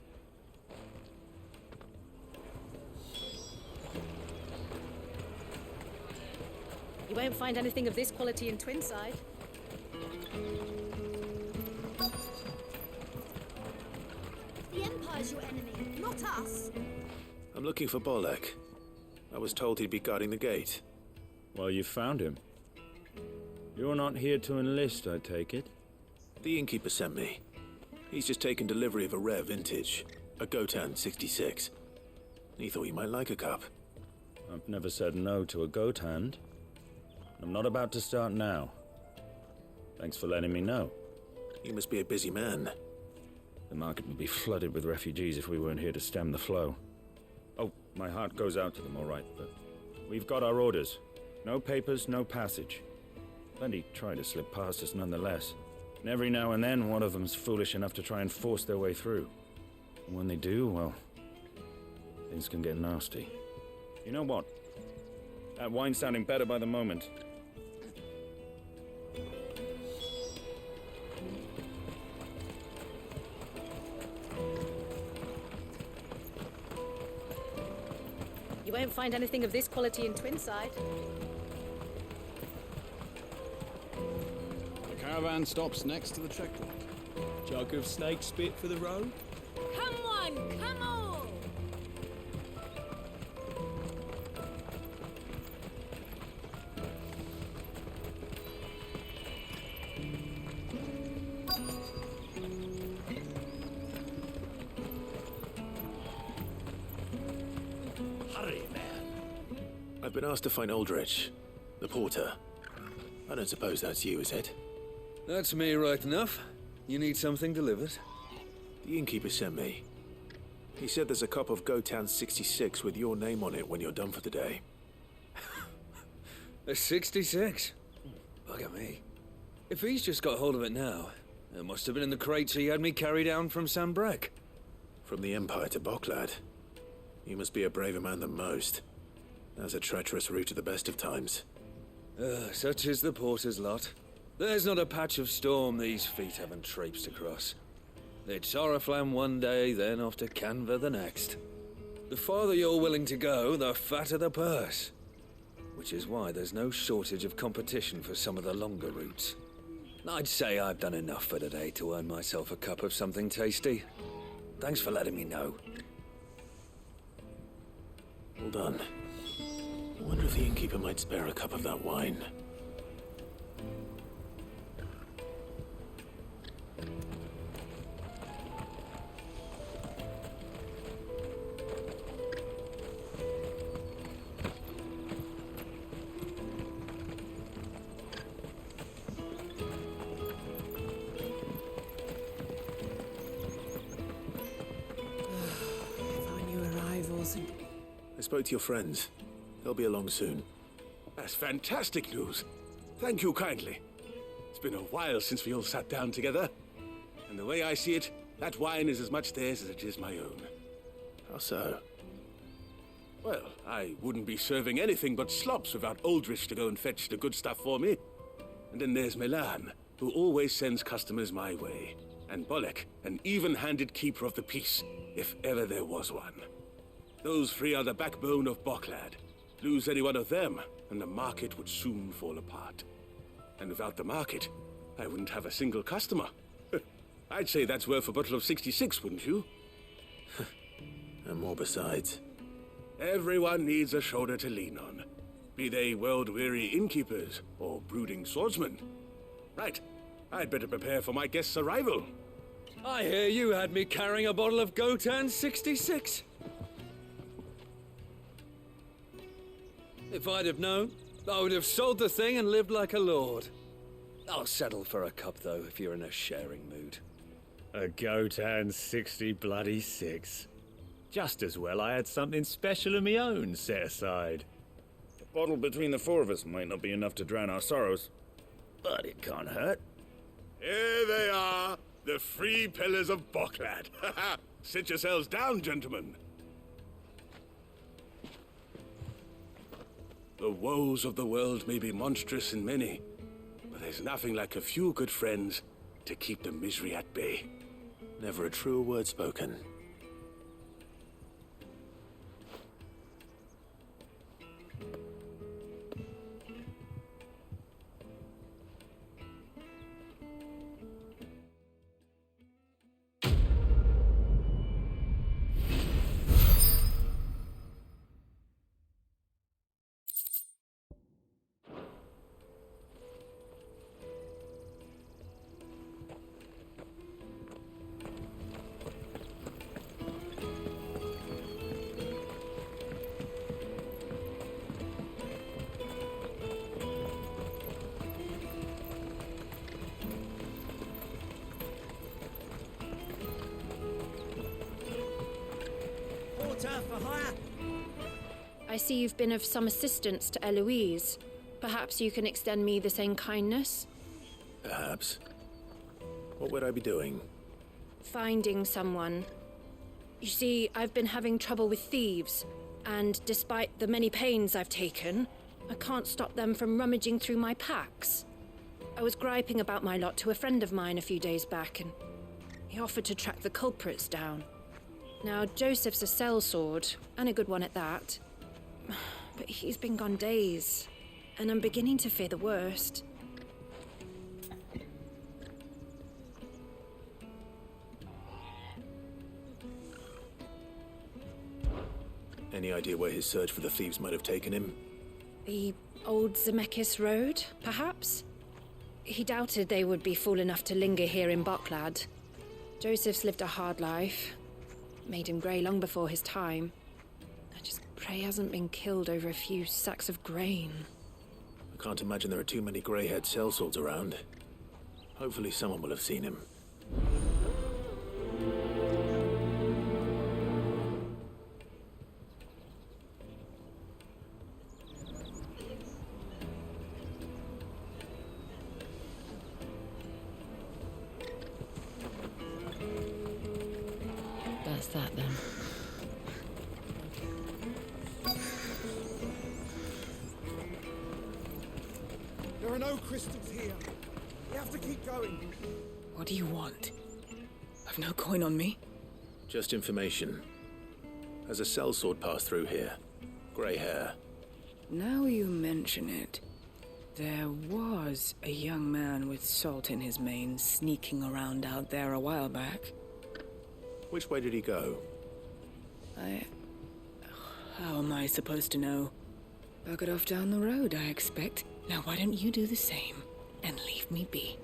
You won't find anything of this quality in Twinside. The Empire's your enemy, not us. I'm looking for Bolek. I was told he'd be guarding the gate. Well, you found him. You're not here to enlist, I take it? The innkeeper sent me. He's just taken delivery of a rare vintage, a Gotan 66. He thought you might like a cup. I've never said no to a goat hand. I'm not about to start now. Thanks for letting me know. You must be a busy man. The market would be flooded with refugees if we weren't here to stem the flow. Oh, my heart goes out to them, all right, but we've got our orders. No papers, no passage. Plenty try to slip past us nonetheless. And every now and then, one of them's foolish enough to try and force their way through. And when they do, well, things can get nasty. You know what? That wine's sounding better by the moment. You won't find anything of this quality in Twinside. The caravan stops next to the checkpoint. Jug of snake spit for the road? Come on, come on! Hurry, man. I've been asked to find Aldrich, the porter. I don't suppose that's you, is it? That's me right enough. You need something delivered? The innkeeper sent me. He said there's a cup of Gotan 66 with your name on it when you're done for the day. A 66? Bugger me. If he's just got hold of it now, it must have been in the crates he had me carry down from Sanbreque. From the Empire to Boklad. You must be a braver man than most. That's a treacherous route at the best of times. Such is the porter's lot. There's not a patch of storm these feet haven't traipsed across. It's Oriflamme one day, then off to Canva the next. The farther you're willing to go, the fatter the purse. Which is why there's no shortage of competition for some of the longer routes. I'd say I've done enough for today to earn myself a cup of something tasty. Thanks for letting me know. Well done. I wonder if the innkeeper might spare a cup of that wine. I spoke to your friends. They'll be along soon. That's fantastic news. Thank you kindly. It's been a while since we all sat down together. And the way I see it, that wine is as much theirs as it is my own. How so? Well, I wouldn't be serving anything but slops without Aldrich to go and fetch the good stuff for me. And then there's Milan, who always sends customers my way. And Bolek, an even-handed keeper of the peace, if ever there was one. Those three are the backbone of Boklad. Lose any one of them, and the market would soon fall apart. And without the market, I wouldn't have a single customer. I'd say that's worth a bottle of 66, wouldn't you? And more besides. Everyone needs a shoulder to lean on. Be they world-weary innkeepers or brooding swordsmen. Right, I'd better prepare for my guest's arrival. I hear you had me carrying a bottle of Gotan 66. If I'd have known, I would have sold the thing and lived like a lord. I'll settle for a cup, though, if you're in a sharing mood. A Gotan 66. Just as well I had something special of my own set aside. A bottle between the four of us might not be enough to drown our sorrows, but it can't hurt. Here they are, the three pillars of Boklad. Sit yourselves down, gentlemen. The woes of the world may be monstrous and many, but there's nothing like a few good friends to keep the misery at bay. Never a truer word spoken. For hire. I see you've been of some assistance to Eloise. Perhaps you can extend me the same kindness? Perhaps. What would I be doing? Finding someone. You see, I've been having trouble with thieves, and despite the many pains I've taken, I can't stop them from rummaging through my packs. I was griping about my lot to a friend of mine a few days back, and he offered to track the culprits down. Now, Joseph's a sellsword, and a good one at that. But he's been gone days, and I'm beginning to fear the worst. Any idea where his search for the thieves might have taken him? The old Zemeckis Road, perhaps? He doubted they would be fool enough to linger here in Boklad. Joseph's lived a hard life. Made him grey long before his time. I just pray he hasn't been killed over a few sacks of grain. I can't imagine there are too many grey-haired sellswords around. Hopefully someone will have seen him. that then? There are no crystals here. We have to keep going. What do you want? I've no coin on me. Just information. Has a sellsword passed through here? Grey hair. Now you mention it, there was a young man with salt in his mane sneaking around out there a while back. Which way did he go? How am I supposed to know? Buggered off down the road, I expect. Now why don't you do the same and leave me be?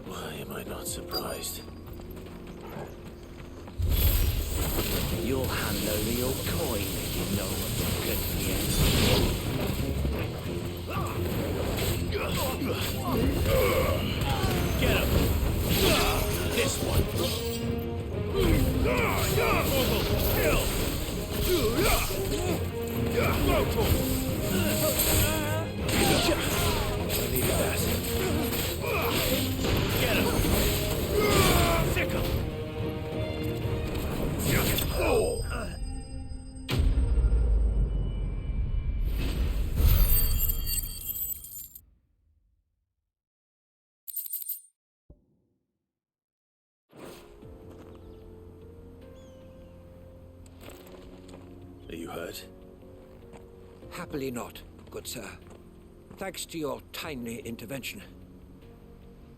Why am I not surprised? You'll hand over your coin if you know what's good for you. Get him! This one! I needed that. Get him! Sick him! Are you hurt? Happily not, good sir. Thanks to your timely intervention.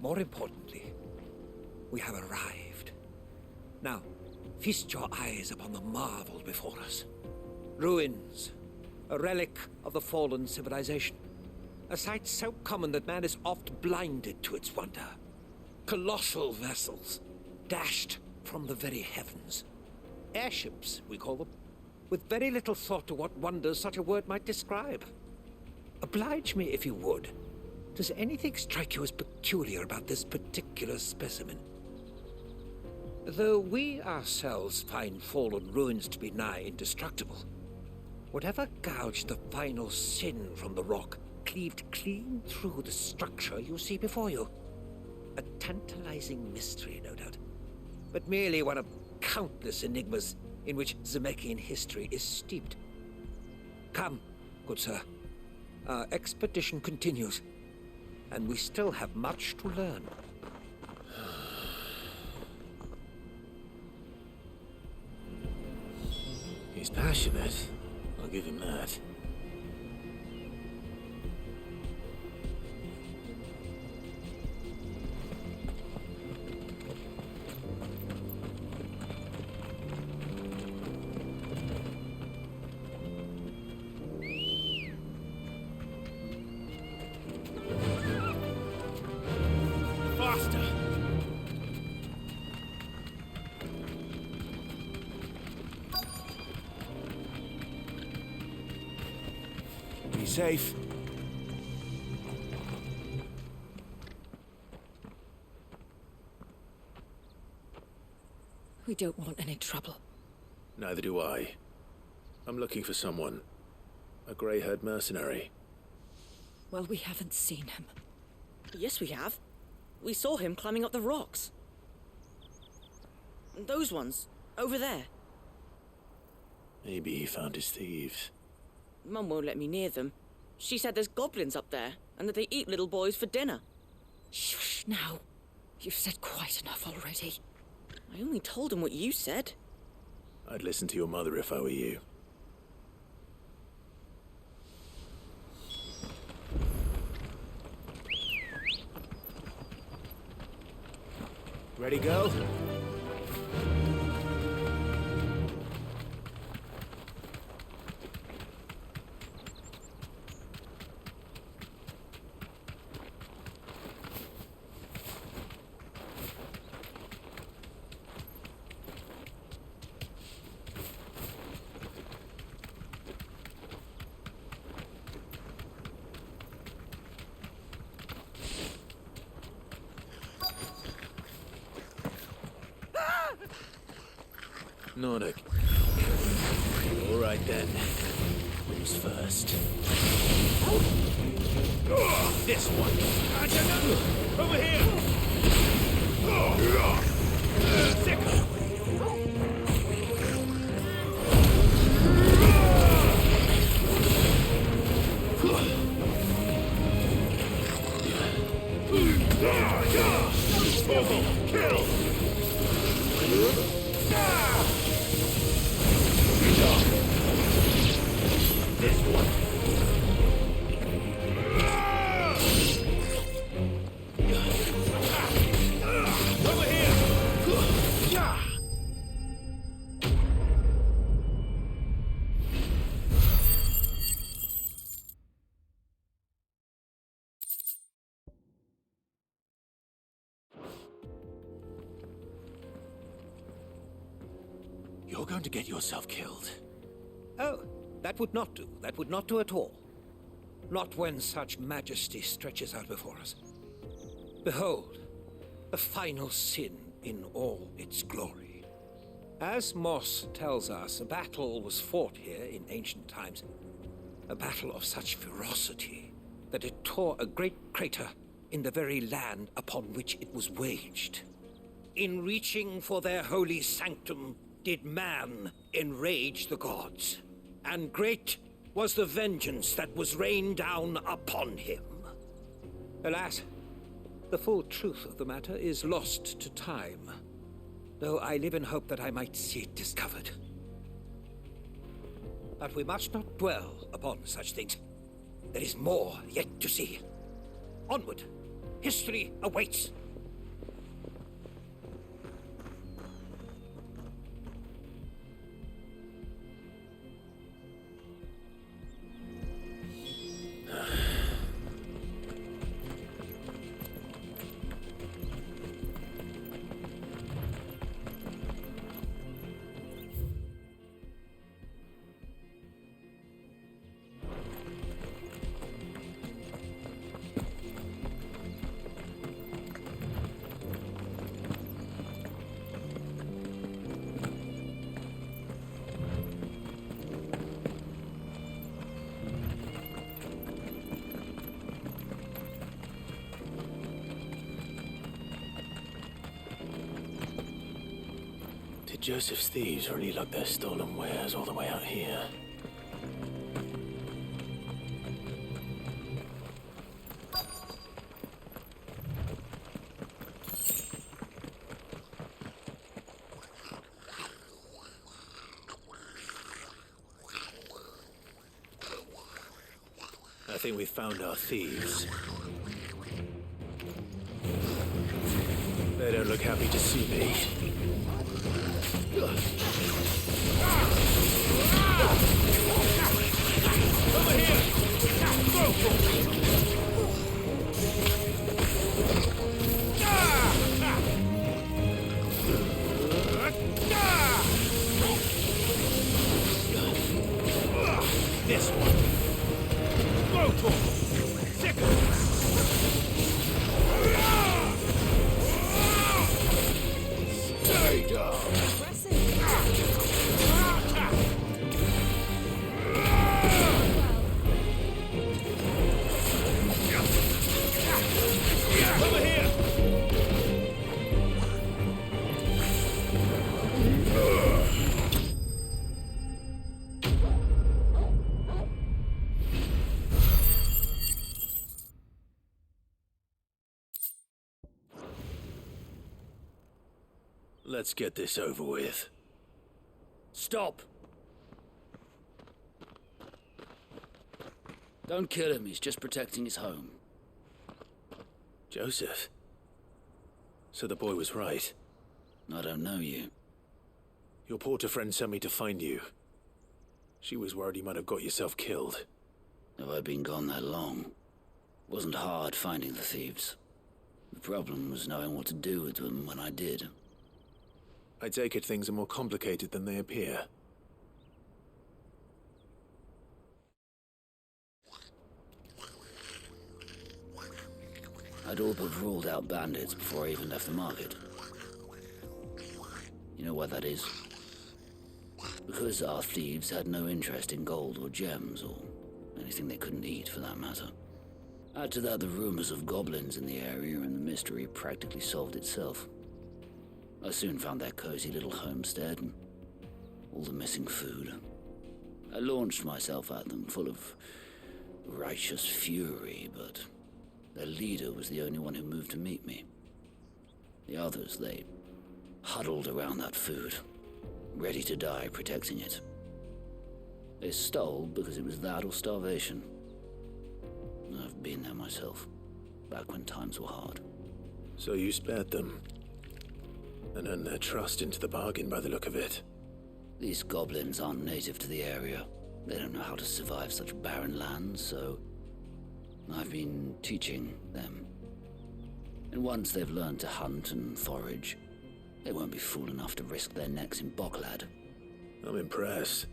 More importantly, we have arrived. Now, feast your eyes upon the marvel before us. Ruins, a relic of the fallen civilization. A sight so common that man is oft blinded to its wonder. Colossal vessels, dashed from the very heavens. Airships, we call them, with very little thought to what wonders such a word might describe. Oblige me if you would. Does anything strike you as peculiar about this particular specimen? Though we ourselves find fallen ruins to be nigh indestructible, whatever gouged the final sin from the rock cleaved clean through the structure you see before you. A tantalizing mystery, no doubt, but merely one of countless enigmas in which Zemeckis history is steeped. Come, good sir. Our expedition continues, and we still have much to learn. He's passionate. I'll give him that. Faster! Be safe. We don't want any trouble. Neither do I. I'm looking for someone. A grey-haired mercenary. Well, we haven't seen him. Yes, we have. We saw him climbing up the rocks. Those ones, over there. Maybe he found his thieves. Mum won't let me near them. She said there's goblins up there, and that they eat little boys for dinner. Shush now. You've said quite enough already. I only told him what you said. I'd listen to your mother if I were you. Ready, go? Nordic. All right then. Who's first? This one. Over here. Sick. Kill! This one. Over here! You're going to get yourself killed. Oh, that would not do. That would not do at all. Not when such majesty stretches out before us. Behold, the final sin in all its glory. As Moss tells us, a battle was fought here in ancient times. A battle of such ferocity that it tore a great crater in the very land upon which it was waged. In reaching for their holy sanctum, did man enrage the gods, and great was the vengeance that was rained down upon him. Alas, the full truth of the matter is lost to time, though I live in hope that I might see it discovered. But we must not dwell upon such things. There is more yet to see. Onward! History awaits! Joseph's thieves really lug their stolen wares all the way out here. I think we found our thieves. They don't look happy to see me. Over here! Go! This one. Go to him. Sick of it. Stay down. Let's get this over with. Stop! Don't kill him, he's just protecting his home. Joseph? So the boy was right. I don't know you. Your porter friend sent me to find you. She was worried you might have got yourself killed. Have I been gone that long? It wasn't hard finding the thieves. The problem was knowing what to do with them when I did. I take it things are more complicated than they appear. I'd all but ruled out bandits before I even left the market. You know where that is? Because our thieves had no interest in gold or gems, or anything they couldn't eat for that matter. Add to that the rumors of goblins in the area, and the mystery practically solved itself. I soon found their cozy little homestead and all the missing food. I launched myself at them, full of righteous fury, but their leader was the only one who moved to meet me. The others, they huddled around that food, ready to die protecting it. They stole because it was that or starvation. I've been there myself, back when times were hard. So you spared them, and earned their trust into the bargain by the look of it. These goblins aren't native to the area. They don't know how to survive such barren lands, so I've been teaching them. And once they've learned to hunt and forage, they won't be fool enough to risk their necks in Boklad. I'm impressed.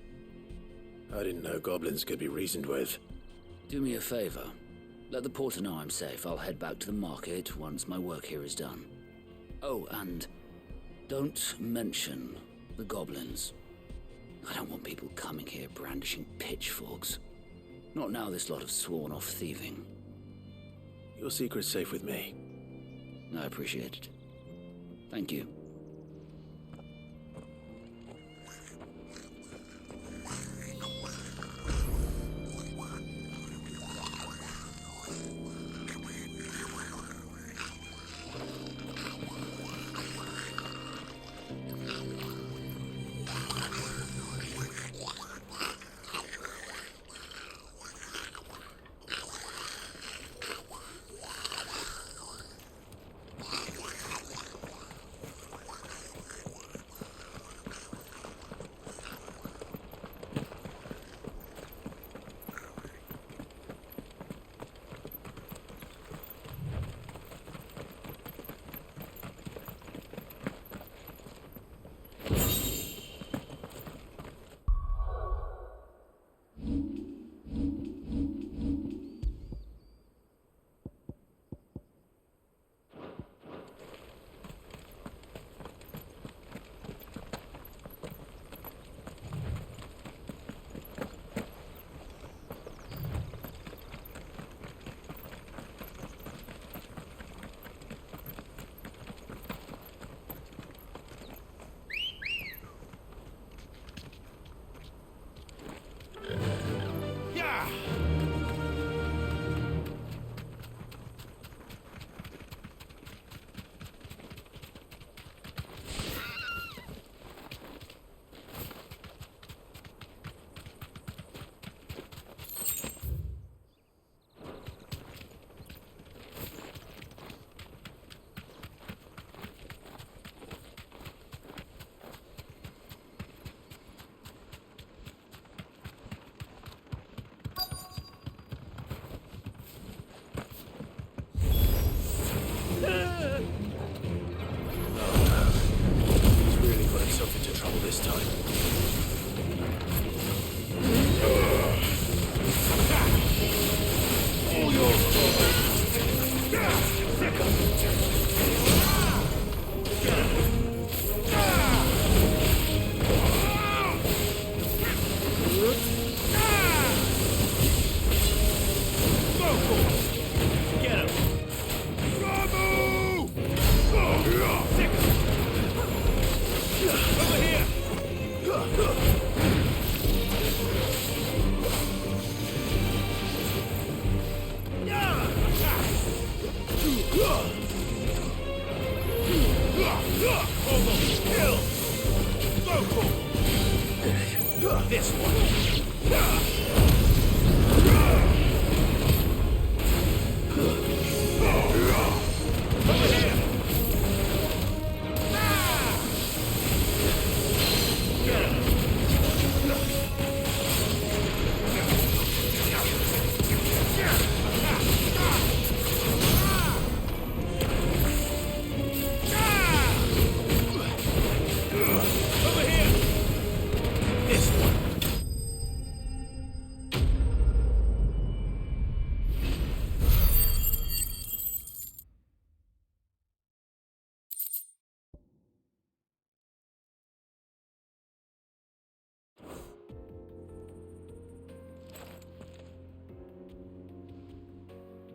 I didn't know goblins could be reasoned with. Do me a favor. Let the porter know I'm safe. I'll head back to the market once my work here is done. Oh, and don't mention the goblins. I don't want people coming here brandishing pitchforks. Not now this lot have sworn off thieving. Your secret's safe with me. I appreciate it. Thank you. This one.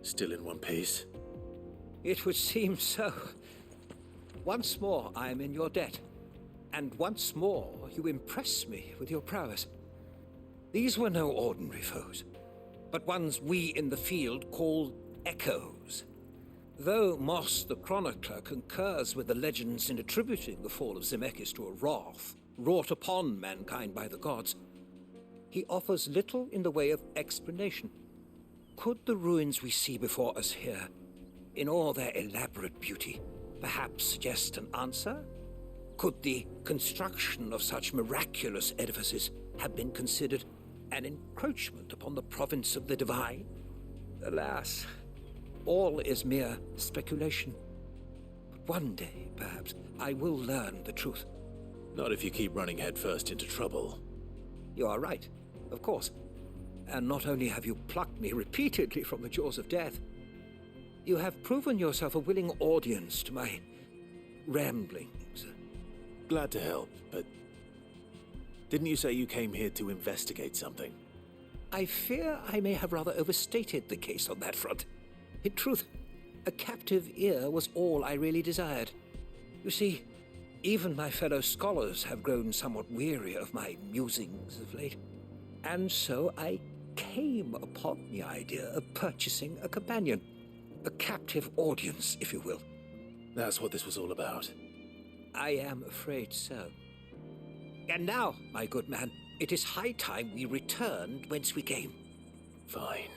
Still in one piece? It would seem so. Once more I am in your debt. And once more you impress me with your prowess. These were no ordinary foes, but ones we in the field call echoes. Though Moss the Chronicler concurs with the legends in attributing the fall of Zemeckis to a wrath wrought upon mankind by the gods, he offers little in the way of explanation. Could the ruins we see before us here, in all their elaborate beauty, perhaps suggest an answer? Could the construction of such miraculous edifices have been considered an encroachment upon the province of the divine? Alas, all is mere speculation. But one day, perhaps, I will learn the truth. Not if you keep running headfirst into trouble. You are right, of course. And not only have you plucked me repeatedly from the jaws of death, you have proven yourself a willing audience to my ramblings. Glad to help, but didn't you say you came here to investigate something? I fear I may have rather overstated the case on that front. In truth, a captive ear was all I really desired. You see, even my fellow scholars have grown somewhat weary of my musings of late. And so I came upon the idea of purchasing a companion. A captive audience, if you will. That's what this was all about. I am afraid so. And now, my good man, it is high time we returned whence we came. Fine.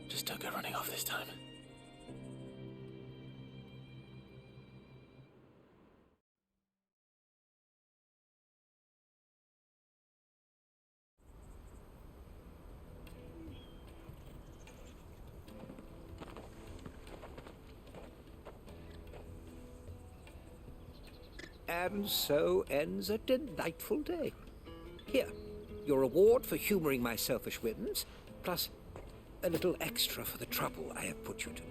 Just don't go running off this time. And so ends a delightful day. Here, your reward for humoring my selfish whims, plus a little extra for the trouble I have put you to.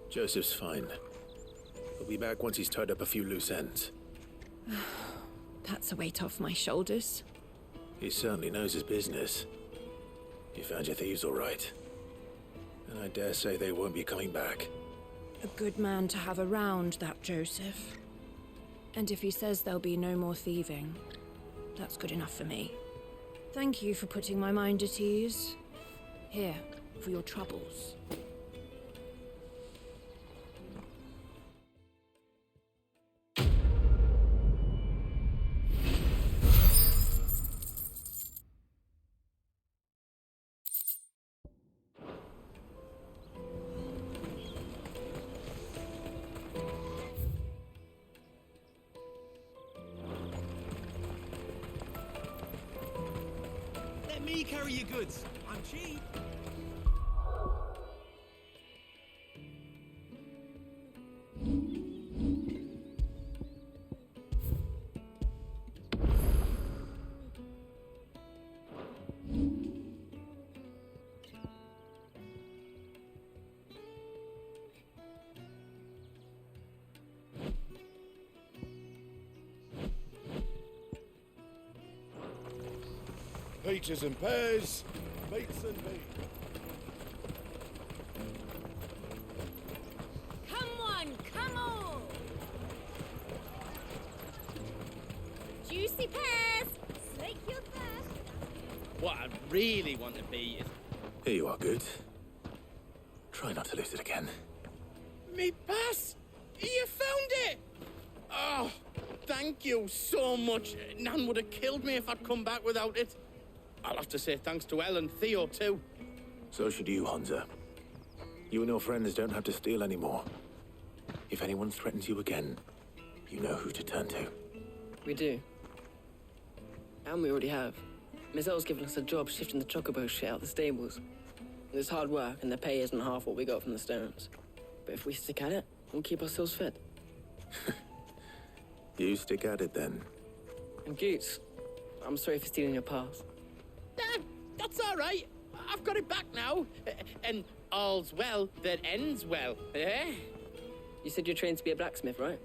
Joseph's fine. He'll be back once he's tied up a few loose ends. That's a weight off my shoulders. He certainly knows his business. You found your thieves all right. And I dare say they won't be coming back. A good man to have around, that Joseph. And if he says there'll be no more thieving, that's good enough for me. Thank you for putting my mind at ease. Here, for your troubles. Let me carry your goods. I'm cheap. Peaches and pears, meats and meat. Come on, come on! Juicy pears, slake your thirst. What I really want to be is... Here you are, good. Try not to lose it again. Me pass! You found it! Oh, thank you so much. Nan would have killed me if I'd come back without it. I'll have to say thanks to Elle and Theo, too. So should you, Honza. You and your friends don't have to steal anymore. If anyone threatens you again, you know who to turn to. We do. And we already have. Miss Elle's given us a job shifting the chocobo shit out the stables. It's hard work, and the pay isn't half what we got from the Stones. But if we stick at it, we'll keep ourselves fed. You stick at it then. And Goots, I'm sorry for stealing your pass. That's all right. I've got it back now. And all's well that ends well, eh? You said you're trained to be a blacksmith, right?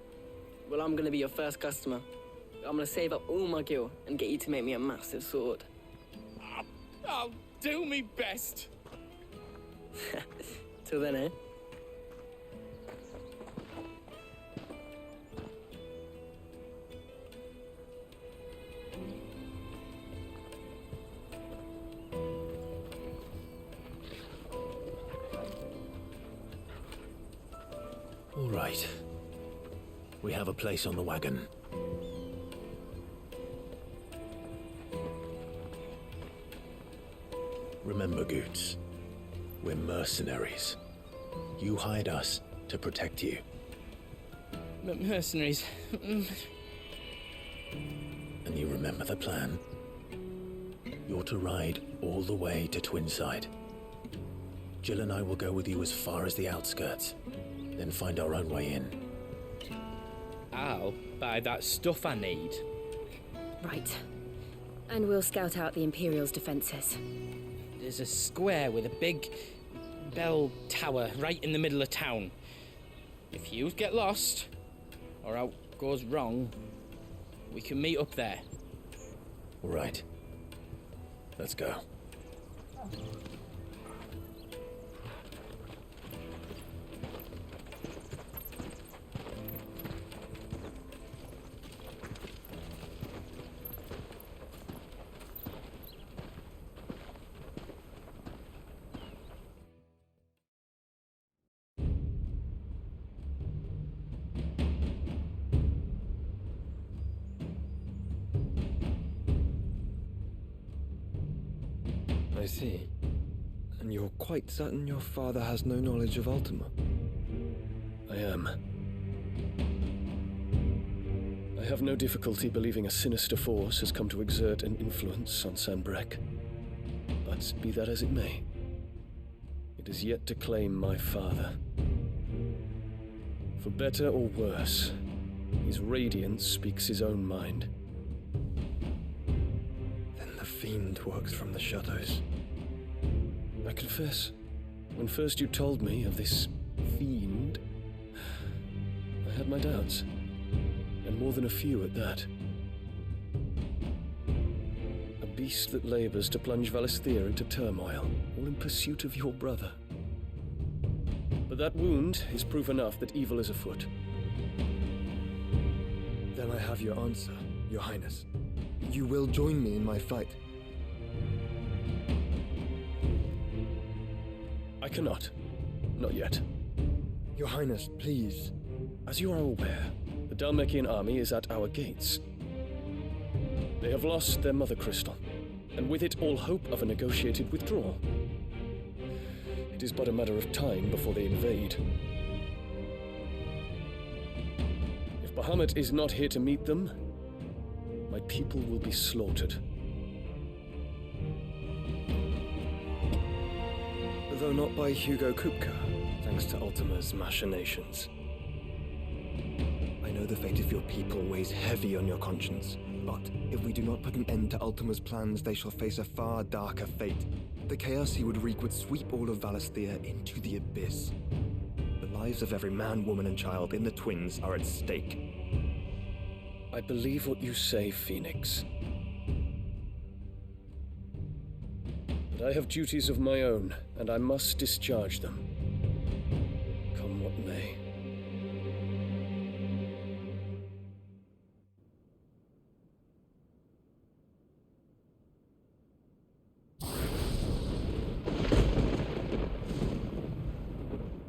Well, I'm gonna be your first customer. I'm gonna save up all my gil and get you to make me a massive sword. I'll do me best. Till then, eh? All right. We have a place on the wagon. Remember, Goots, we're mercenaries. You hired us to protect you. Mercenaries. And you remember the plan? You're to ride all the way to Twinside. Jill and I will go with you as far as the outskirts, then find our own way in. I'll buy that stuff I need. Right. And we'll scout out the Imperial's defenses. There's a square with a big bell tower right in the middle of town. If you get lost, or out goes wrong, we can meet up there. All right. Let's go. I see. And you're quite certain your father has no knowledge of Ultima? I am. I have no difficulty believing a sinister force has come to exert an influence on Sanbreque. But be that as it may, it is yet to claim my father. For better or worse, his radiance speaks his own mind. Then the fiend works from the shadows. I confess, when first you told me of this fiend, I had my doubts, and more than a few at that. A beast that labors to plunge Valisthea into turmoil, all in pursuit of your brother. But that wound is proof enough that evil is afoot. Then I have your answer, Your Highness. You will join me in my fight. I cannot. Not yet. Your Highness, please. As you are aware, the Dhalmekian army is at our gates. They have lost their mother crystal, and with it all hope of a negotiated withdrawal. It is but a matter of time before they invade. If Bahamut is not here to meet them, my people will be slaughtered. Though not by Hugo Kupka, thanks to Ultima's machinations. I know the fate of your people weighs heavy on your conscience, but if we do not put an end to Ultima's plans, they shall face a far darker fate. The chaos he would wreak would sweep all of Valisthea into the abyss. The lives of every man, woman, and child in the Twins are at stake. I believe what you say, Phoenix. But I have duties of my own, and I must discharge them. Come what may.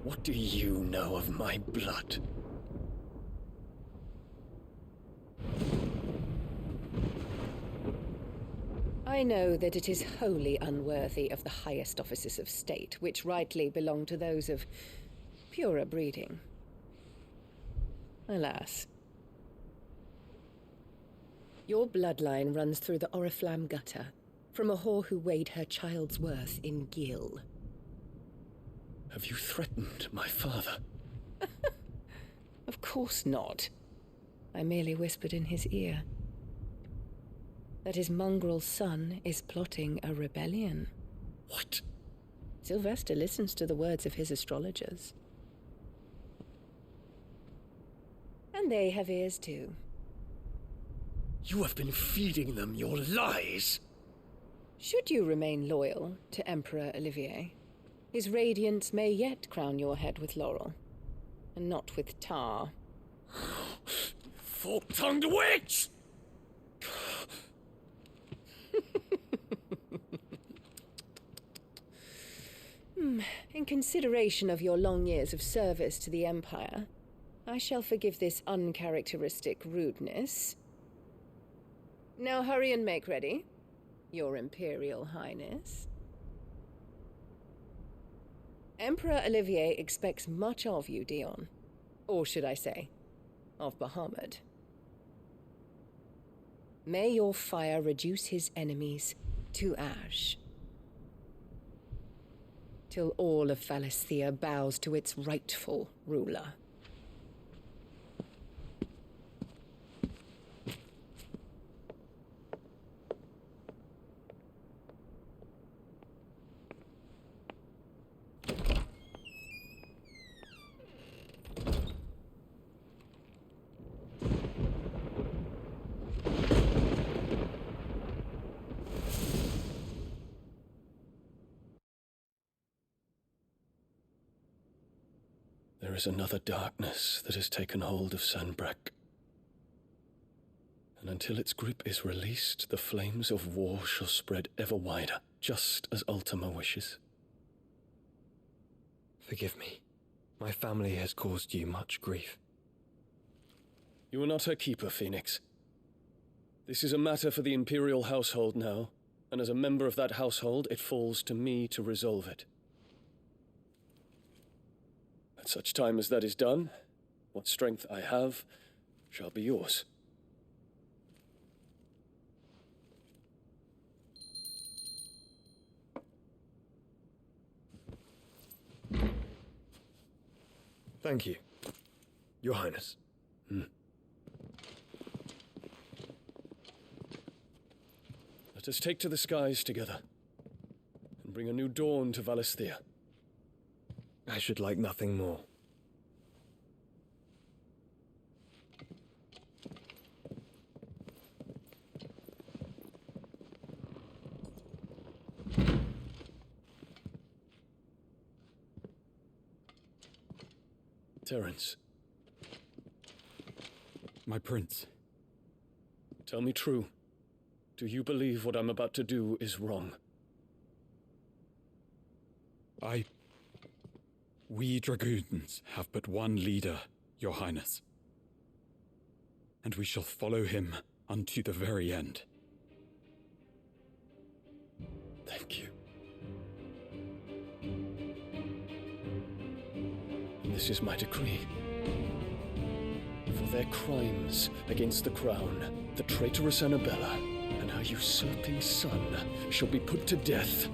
What do you know of my blood? I know that it is wholly unworthy of the highest offices of state, which rightly belong to those of purer breeding. Alas. Your bloodline runs through the Oriflamme gutter, from a whore who weighed her child's worth in gil. Have you threatened my father? Of course not. I merely whispered in his ear that his mongrel son is plotting a rebellion. What? Sylvester listens to the words of his astrologers. And they have ears too. You have been feeding them your lies! Should you remain loyal to Emperor Olivier, his radiance may yet crown your head with laurel, and not with tar. Fork-tongued witch! In consideration of your long years of service to the Empire, I shall forgive this uncharacteristic rudeness. Now hurry and make ready, Your Imperial Highness. Emperor Olivier expects much of you, Dion. Or should I say, of Bahamut. May your fire reduce his enemies to ash, till all of Valisthea bows to its rightful ruler. There is another darkness that has taken hold of Sanbreque. And until its grip is released, the flames of war shall spread ever wider, just as Ultima wishes. Forgive me. My family has caused you much grief. You are not her keeper, Phoenix. This is a matter for the Imperial household now, and as a member of that household, it falls to me to resolve it. At such time as that is done, what strength I have shall be yours. Thank you, Your Highness. Let us take to the skies together, and bring a new dawn to Valisthea. I should like nothing more. Terence. My prince. Tell me true. Do you believe what I'm about to do is wrong? We dragoons have but one leader, Your Highness. And we shall follow him unto the very end. Thank you. This is my decree. For their crimes against the crown, the traitorous Annabella and her usurping son shall be put to death,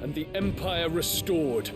and the Empire restored.